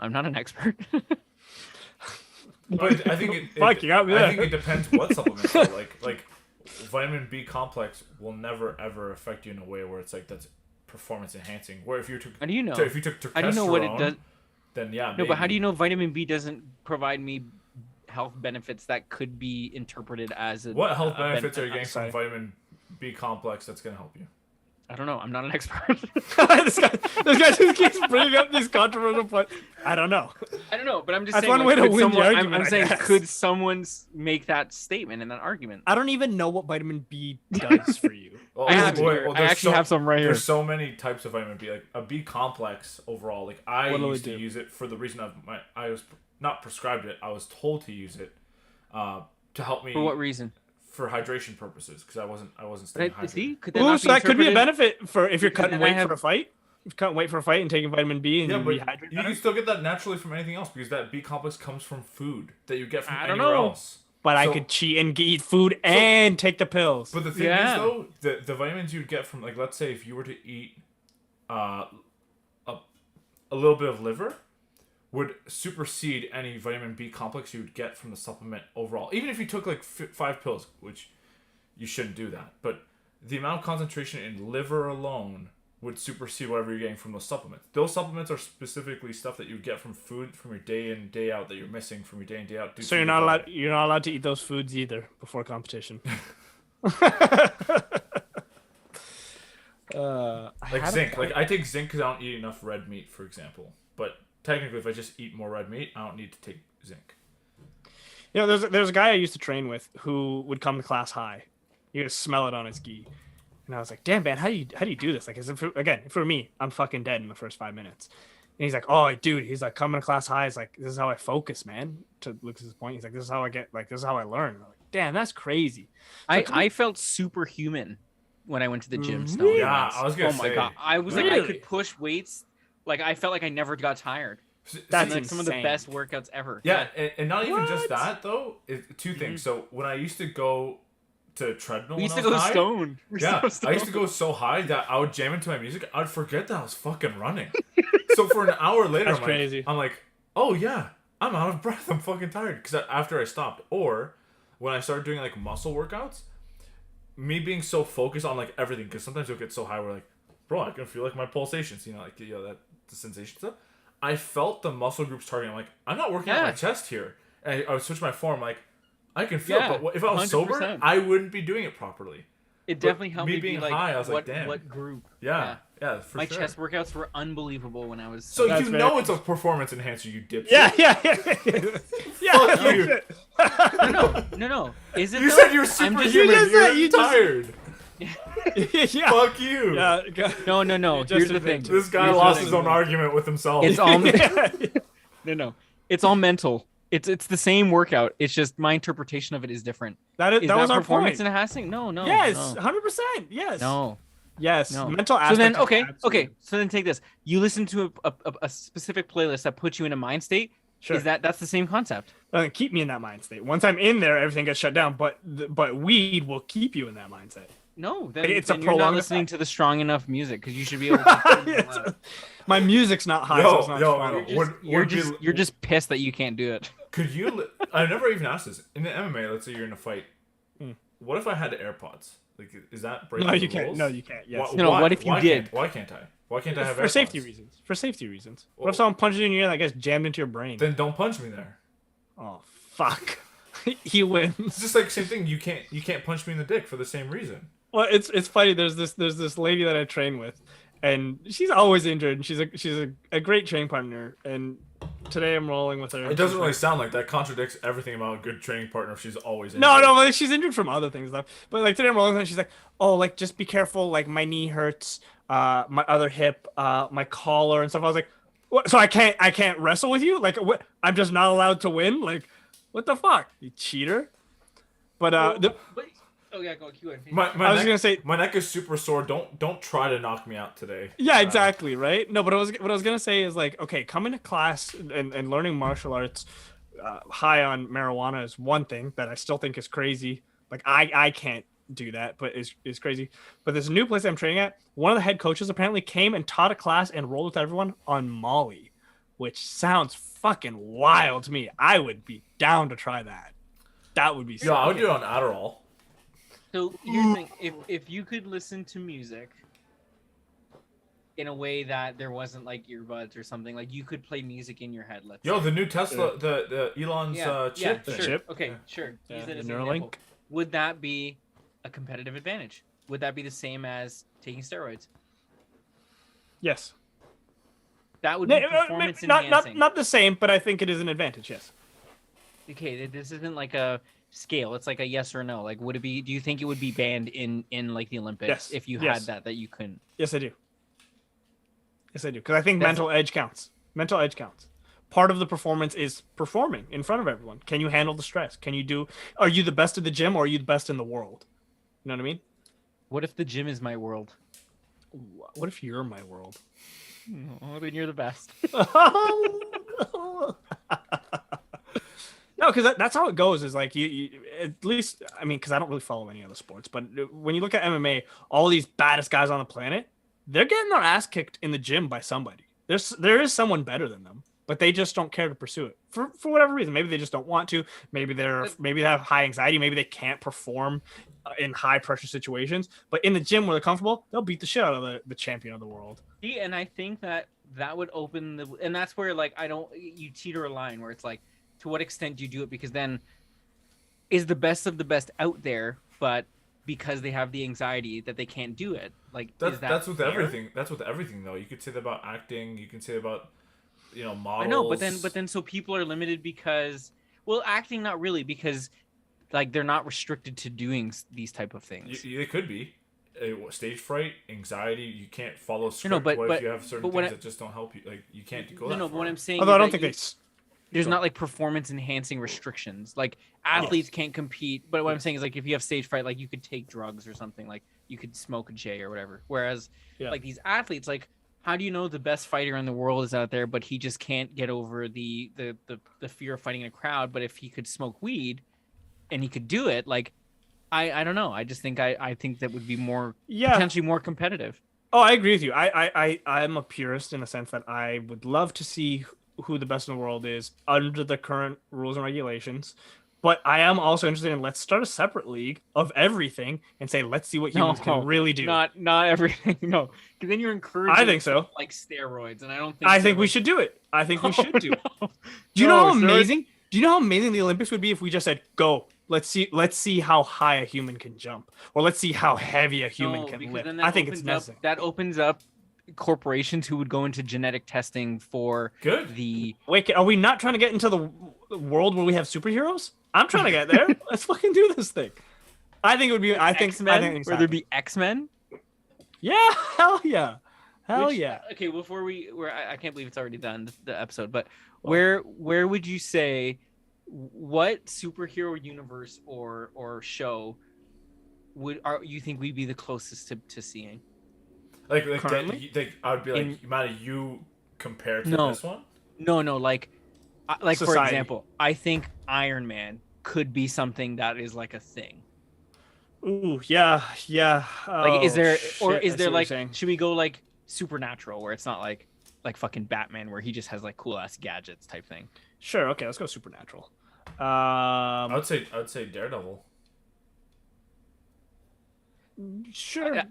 I'm not an expert. But I think Fuck, you got me there. I think it depends what supplements. Are. Like vitamin B complex will never ever affect you in a way where it's like that's performance enhancing. Where if you took, How do you know? If you took testosterone, How do you know what it does? Then yeah. No, maybe. but how do you know vitamin B doesn't provide me health benefits that could be interpreted as a What health benefits are you getting Sorry. from vitamin B complex that's gonna help you? I don't know. I'm not an expert. this guy just keeps bringing up these controversial points. I don't know. I don't know, but I'm just That's saying. one like, way to could win the someone- argument, I'm I saying, guess. could someone make that statement in that argument? I don't even know what vitamin B does for you. Well, I have well, I there's actually have some right here. There's so many types of vitamin B, like a B complex overall. Like I What do used they to do? use it for the reason of I was not prescribed it. I was told to use it to help me For what reason? for hydration purposes because I wasn't staying hydrated. See, could that Ooh, not so that could be a interpreted- benefit for if you're Because cutting then I weight have- for a fight. If you're cutting weight for a fight and taking vitamin B and Yeah, you but rehydrate you better. can still get that naturally from anything else because that B complex comes from food that you get from I don't anywhere know. else. But I So- could cheat and eat food and take the pills. But the thing Yeah. is, though, the vitamins you'd get from, like, let's say if you were to eat a little bit of liver, would supersede any vitamin B complex you would get from the supplement overall. Even if you took, like, 5 pills, which you shouldn't do that. But the amount of concentration in liver alone would supersede whatever you're getting from those supplements. Those supplements are specifically stuff that you get from food from your day in, day out that you're missing from your day in, day out. So you're not allowed to eat those foods either before competition. Like zinc. Like I take zinc because I don't eat enough red meat, for example. But technically, if I just eat more red meat, I don't need to take zinc. You know, there's a guy I used to train with who would come to class high. You could smell it on his gi. And I was like, damn, man, how do you do this? Like, if for me, I'm fucking dead in the first 5 minutes. And he's like, oh, dude, he's like, coming to class high. He's like, this is how I focus, man. To Lucas's point, he's like, this is how I get, like, this is how I learn. I'm like, damn, that's crazy. I felt superhuman when I went to the gym. Really? Yeah, I was gonna Oh my say. god, I was like, I Really? could push weights. Like I felt like I never got tired. That's Like some of the insane. best workouts ever. Yeah, and not even just What? that though. Two things. So when I used to go to treadmill, we used to when I go was high, stoned. We used to Yeah, go I used to stoned. go so high that I would jam into my music. I'd forget that I was fucking running. So for an hour later, That's I'm crazy. Like, I'm like, oh yeah, I'm out of breath. I'm fucking tired because after I stopped, or when I started doing like muscle workouts, me being so focused on like everything because sometimes you'll get so high where like, bro, I can feel like my pulsations. You know, like that the sensation stuff. I felt the muscle groups targeting. I'm like, I'm not working out my chest here. And I would switch my form like. I can feel Yeah, it, but if I was 100%. sober, I wouldn't be doing it properly. It definitely helped me me being be like, high, I was like, what, damn. what group? Yeah, for My sure. chest workouts were unbelievable when I was. So That's you very- know it's a performance enhancer, you dipshit. Yeah. Fuck no you. shit. no. Is it? You though? said you're I'm just- superhuman. just You're said- you just- tired. yeah. Fuck you. Yeah. No. You're Here's just the thing. This guy Here's the lost thing. his own argument with himself. It's all Yeah. no. It's all mental. It's the same workout. It's just my interpretation of it is different. That Is that was our performance point. enhancing? No. Yes, no. 100%. Yes. No. Yes. No. Mental So aspect. then, is okay. absolutely- So then take this. You listen to a specific playlist that puts you in a mind state. Sure. Is that's the same concept? Doesn't keep me in that mind state. Once I'm in there, everything gets shut down. But weed will keep you in that mindset. No. Then, It's a then you're not prolonged listening effect. to the strong enough music because you should be able to. Yes. My music's not high. so it's not strong. You're just pissed that you can't do it. Could you? I never even asked this. In the MMA, let's say you're in a fight. Hmm. What if I had AirPods? Like, is that breaking No, the you can't. rules? No, you can't. Yes. No, what if you did? Why can't I? Why can't I have For AirPods? safety reasons. For safety reasons. What Well- if someone punches you in your ear that gets jammed into your brain? Then don't punch me there. Oh fuck. He wins. It's just like same thing. You can't punch me in the dick for the same reason. Well, it's funny. There's this lady that I train with, and she's always injured. And she's a great training partner. And today I'm rolling with her. It doesn't really sound like that. Contradicts everything about a good training partner if she's always injured. No, like, she's injured from other things though. But like today I'm rolling with her, and she's like, oh, like just be careful. Like my knee hurts, my other hip, my collar and stuff. I was like, what? So I can't wrestle with you? Like what? I'm just not allowed to win? Like what the fuck? You cheater. But oh yeah, go Q. I was gonna say my neck is super sore. Don't try to knock me out today. Yeah, exactly, right? No, but what I was gonna say is like, okay, coming to class and learning martial arts high on marijuana is one thing that I still think is crazy. Like I can't do that, but is crazy. But this new place I'm training at, one of the head coaches apparently came and taught a class and rolled with everyone on Molly, which sounds fucking wild to me. I would be down to try that. That would be Yeah, I would do it on Adderall. So here's the thing: if you could listen to music in a way that there wasn't like earbuds or something, like you could play music in your head. Let's say. The new Tesla, the Elon's chip. Sure. Chip. Okay, sure. Yeah, Use it as the an Neuralink. example. Would that be a competitive advantage? Would that be the same as taking steroids? Yes. That would be performance enhancing. Not the same, but I think it is an advantage. Yes. Okay, this isn't like a scale. It's like a yes or no. Like, would it be? Do you think it would be banned in like the Olympics Yes. if you Yes. had that you couldn't? Yes, I do. Yes, I do. Because I think mental edge counts. Mental edge counts. Part of the performance is performing in front of everyone. Can you handle the stress? Are you the best at the gym or are you the best in the world? You know what I mean? What if the gym is my world? What if you're my world? Oh, then you're the best. No, because that's how it goes. Is like you at least. I mean, because I don't really follow any other sports, but when you look at MMA, all these baddest guys on the planet, they're getting their ass kicked in the gym by somebody. There is someone better than them, but they just don't care to pursue it for whatever reason. Maybe they just don't want to. Maybe they have high anxiety. Maybe they can't perform in high pressure situations. But in the gym where they're comfortable, they'll beat the shit out of the champion of the world. See, and I think that would open and that's where like you teeter a line where it's like, to what extent do you do it? Because then is the best of the best out there, but because they have the anxiety that they can't do it. Like that's with fair? everything. That's with everything though. You could say that about acting. You can say about models. I know, but then so people are limited because acting not really because like they're not restricted to doing these type of things. They could be. Stage fright, anxiety. You can't follow script. What if you have certain things that just don't help you? Like you can't go. But what I'm saying. Although I don't think there's not like performance enhancing restrictions. Like athletes can't compete. But what I'm saying is like if you have stage fright, like you could take drugs or something. Like you could smoke a J or whatever. Whereas like these athletes, like how do you know the best fighter in the world is out there, but he just can't get over the fear of fighting in a crowd? But if he could smoke weed and he could do it, like I don't know. I just think I think that would be more potentially more competitive. Oh, I agree with you. I'm a purist in the sense that I would love to see who the best in the world is under the current rules and regulations. But I am also interested in let's start a separate league of everything and say let's see what humans can really do. Not everything. No, because then you're encouraging. I think so. Like steroids, and I don't think. I think we should do it. I think we should do it. Do you know how amazing? Do you know how amazing the Olympics would be if we just said go? Let's see how high a human can jump, or let's see how heavy a human can lift. I think it's necessary. That opens up corporations who would go into genetic testing for the. Wait, are we not trying to get into the world where we have superheroes? I'm trying to get there. Let's fucking do this thing. I think it would be. I think X-Men. Where there'd be X-Men. Yeah, hell yeah, yeah. Okay, before I can't believe it's already done the episode, but where would you say, what superhero universe or show you think we'd be the closest to seeing? Like I would be like, Matty, you compared to this one? No, like Society. For example, I think Iron Man could be something that is like a thing. Ooh, yeah. Like, is there like, should we go like supernatural where it's not like fucking Batman where he just has like cool ass gadgets type thing? Sure. Okay, let's go supernatural. I would say Daredevil. Sure.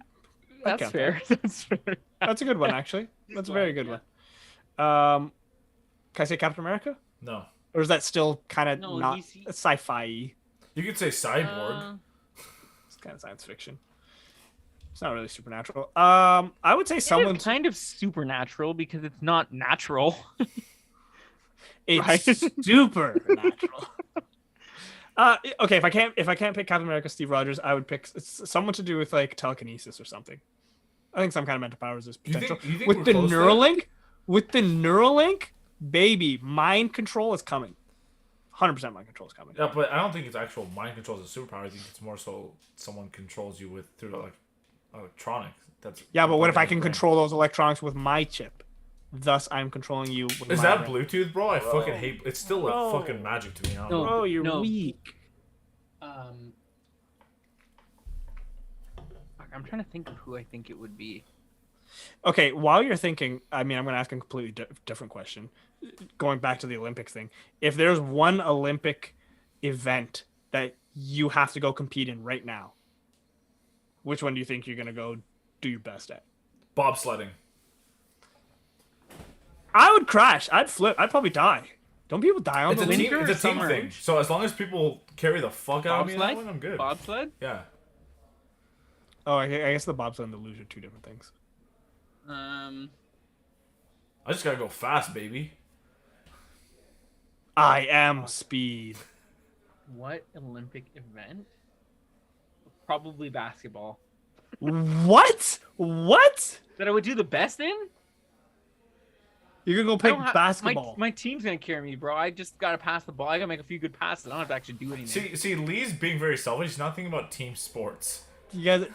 That's fair. That's fair. That's a good one, actually. That's a very good one. Can I say Captain America? No. Or is that still kind of not sci-fi? You could say Cyborg. It's kind of science fiction. It's not really supernatural. I would say someone. It's kind of supernatural because it's not natural. It's Right? supernatural. Okay, if I can't pick Captain America, Steve Rogers, I would pick someone to do with like telekinesis or something. I think some kind of mental powers is potential. You think with we're the close to Neuralink, baby, mind control is coming. 100% mind control is coming. Yeah, but I don't think it's actual mind control as a superpower. I think it's more so someone controls you through like electronics. Yeah, but what if I can control those electronics with my chip? Thus, I'm controlling you. With Is my that brain. Bluetooth, bro? I fucking hate. It's still a fucking magic to me. I don't know. Bro, you're No. weak. I'm trying to think of who I think it would be. Okay, while you're thinking, I mean, I'm going to ask a completely different question. Going back to the Olympics thing, if there's one Olympic event that you have to go compete in right now, which one do you think you're going to go do your best at? Bobsledding. I would crash. I'd flip. I'd probably die. Don't people die on It's the a Olympics? team. It's a team summer? thing. So as long as people carry the fuck out of me, in that Bobsled? one, I'm good. Bobsled? Yeah. Oh, I guess the bobsled and the luge are two different things. I just gotta go fast, baby. I am speed. What Olympic event? Probably basketball. What? What? That I would do the best in? You're gonna go I pick don't have- basketball? My team's gonna carry me, bro. I just gotta pass the ball. I gotta make a few good passes. I don't have to actually do anything. See, Lee's being very selfish. He's not thinking about team sports. You guys.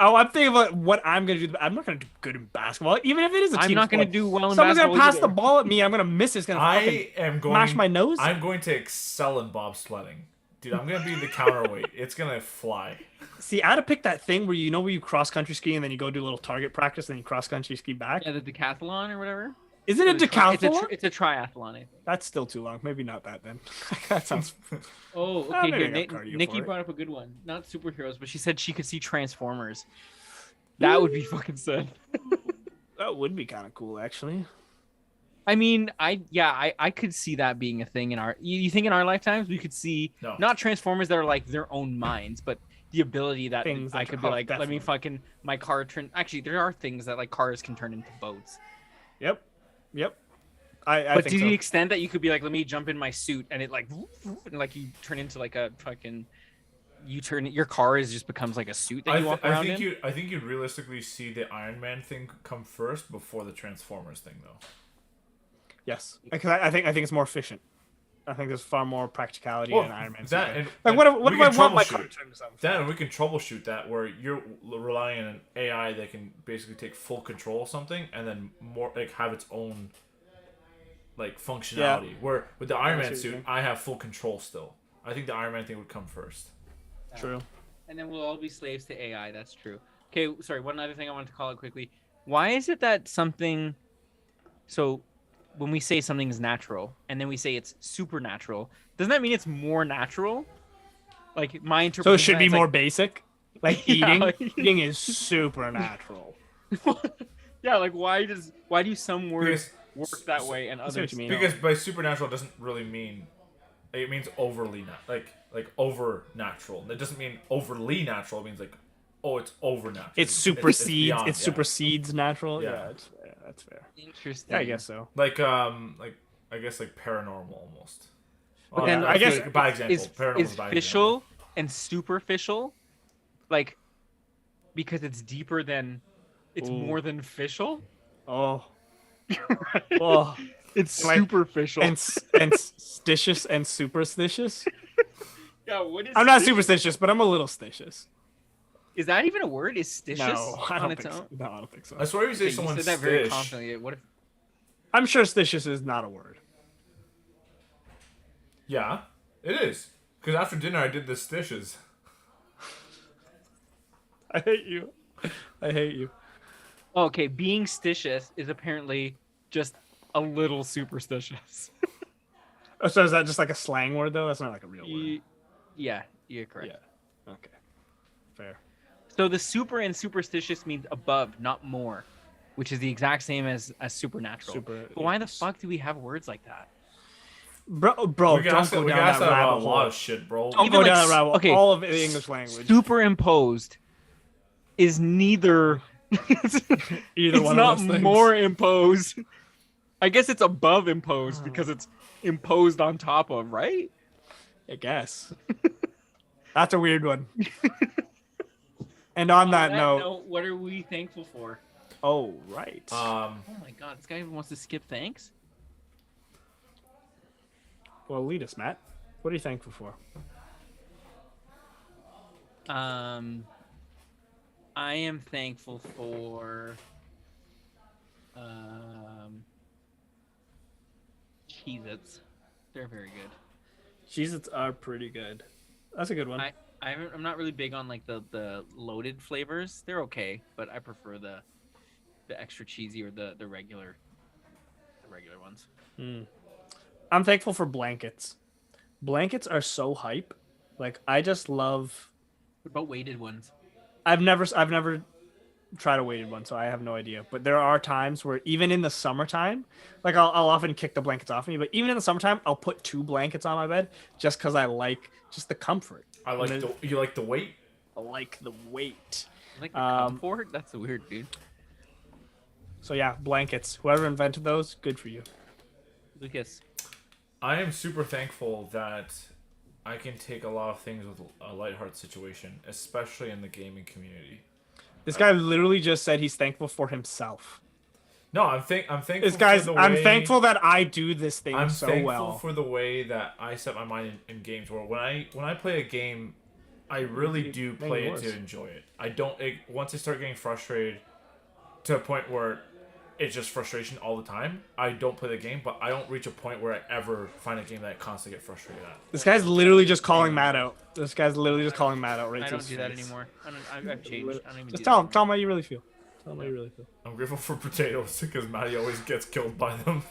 Oh, I'm thinking about what I'm gonna do. I'm not gonna do good in basketball, even if it is a team I'm not gonna sport. do well in Someone's basketball gonna pass either. the ball at me. I'm gonna miss it. It's gonna fucking I am going. smash my nose. I'm going to excel in bobsledding, dude. I'm gonna be the counterweight. It's gonna fly. See, I had to pick that thing where you cross country ski and then you go do a little target practice and then you cross country ski back. Yeah, the decathlon or whatever. Is it a decathlon? It's a triathlon, I think. That's still too long. Maybe not that then. That sounds. Oh, Ah, okay. maybe Here, I got cardio Nikki for it. brought up a good one. Not superheroes, but she said she could see Transformers. That would be fucking sad. That would be kind of cool, actually. I mean, I could see that being a thing in our. You think in our lifetimes we could see No. not Transformers that are like their own minds, but the ability that Things I that- could be oh, like, let me definitely. fucking my car turn. Actually, there are things that like cars can turn into boats. Yep. I But think to so. the extent that you could be like, let me jump in my suit and it like, and like you turn into like a fucking, your car is just becomes like a suit that you walk around in. I think you'd realistically see the Iron Man thing come first before the Transformers thing, though. Yes, because I think it's more efficient. I think there's far more practicality in Iron Man. That and, Like, what and if we I can want my car troubleshoot. to turn to something? Then we can troubleshoot that where you're relying on an AI that can basically take full control of something and then more like have its own like functionality. Where with the Iron I see Man what you're suit, saying. I have full control still. I think the Iron Man thing would come first. True. And then we'll all be slaves to AI. That's true. Okay, sorry. One other thing I wanted to call it quickly. Why is it that something? So, when we say something is natural, and then we say it's supernatural, doesn't that mean it's more natural? Like my interpretation. So it should be is more like, basic. Like Yeah, eating. like- Eating is supernatural. yeah, like why do some words Because- work that way and I see what others you mean. Because by supernatural it doesn't really mean it means overly like over natural. It doesn't mean overly natural. It means like it's over natural. It supersedes. beyond, It supersedes natural. Yeah. Yeah, that's fair. Interesting? Yeah, I guess so. like I guess like paranormal almost. But then I guess- like a bad example. Is Paranormal is a bad official and superficial, like because it's deeper than, it's Ooh. more than official. Oh, Right? oh, It's Like- superficial. and stitious and superstitious. Yeah, what is I'm not stitious? superstitious, but I'm a little stitious. Is that even a word? Is stitious No, I on don't its think so. own? No, I don't think so. I swear if you say Okay, you someone's said that very stish, confidently. What if? I'm sure stitious is not a word. yeah, it is. Because after dinner I did the stishes. I hate you. I hate you. Oh, okay, being stitious is apparently just a little superstitious. Oh, so is that just like a slang word though? That's not like a real word. Yeah, you're correct. Yeah. Okay. Fair. So the super and superstitious means above, not more, which is the exact same as supernatural. But why the fuck do we have words like that? Bro, we can don't ask, go we can down ask that that about rabbit a lot hole. of shit, bro. Don't Even go like down that rabbit hole. okay, All of the English language. Superimposed is neither. Either It's one not of those things. more imposed. I guess it's above imposed because it's imposed on top of, right? I guess. That's a weird one. And on that note, what are we thankful for? oh right. Oh my god, this guy even wants to skip thanks. Well, lead us, Matt. What are you thankful for? I am thankful for Cheez-Its. They're very good. Cheez-Its are pretty good. That's a good one. I'm not really big on like the loaded flavors. They're okay, but I prefer the extra cheesy or the regular ones. I'm thankful for blankets. Blankets are so hype. Like I just love. What about weighted ones? I've never tried a weighted one, so I have no idea. But there are times where even in the summertime, like I'll often kick the blankets off me. But even in the summertime, I'll put 2 blankets on my bed just because I like just the comfort. I like you like the weight. I like the weight. Like the comfort? That's weird, dude. So yeah, blankets. Whoever invented those, good for you. Lucas. I am super thankful that I can take a lot of things with a lighthearted situation, especially in the gaming community. This guy literally just said he's thankful for himself. No, I'm thankful. This guy's. For the I'm way, thankful that I do this thing I'm so thankful well. for the way that I set my mind in games. Where when I play a game, I really do play it to enjoy it. I don't. Once I start getting frustrated to a point where it's just frustration all the time, I don't play the game. But I don't reach a point where I ever find a game that I constantly get frustrated at. This guy's literally just calling Matt out. This guy's literally just calling Matt out right I to don't his do that face. anymore. I've changed. I don't even Just do tell that him. Tell him how you really feel. Tell him how you really feel. I'm grateful for potatoes because Matty always gets killed by them.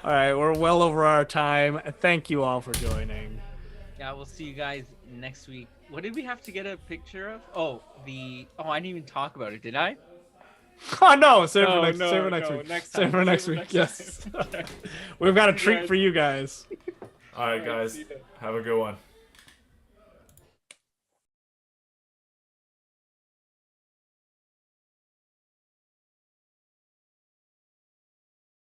All right, we're well over our time. Thank you all for joining. Yeah, we'll see you guys next week. What did we have to get a picture of? Oh, I didn't even talk about it, did I? Oh no! Save it for next week. Next Save it for next week. Yes. We've got a treat for you guys. All right, guys. Have a good one.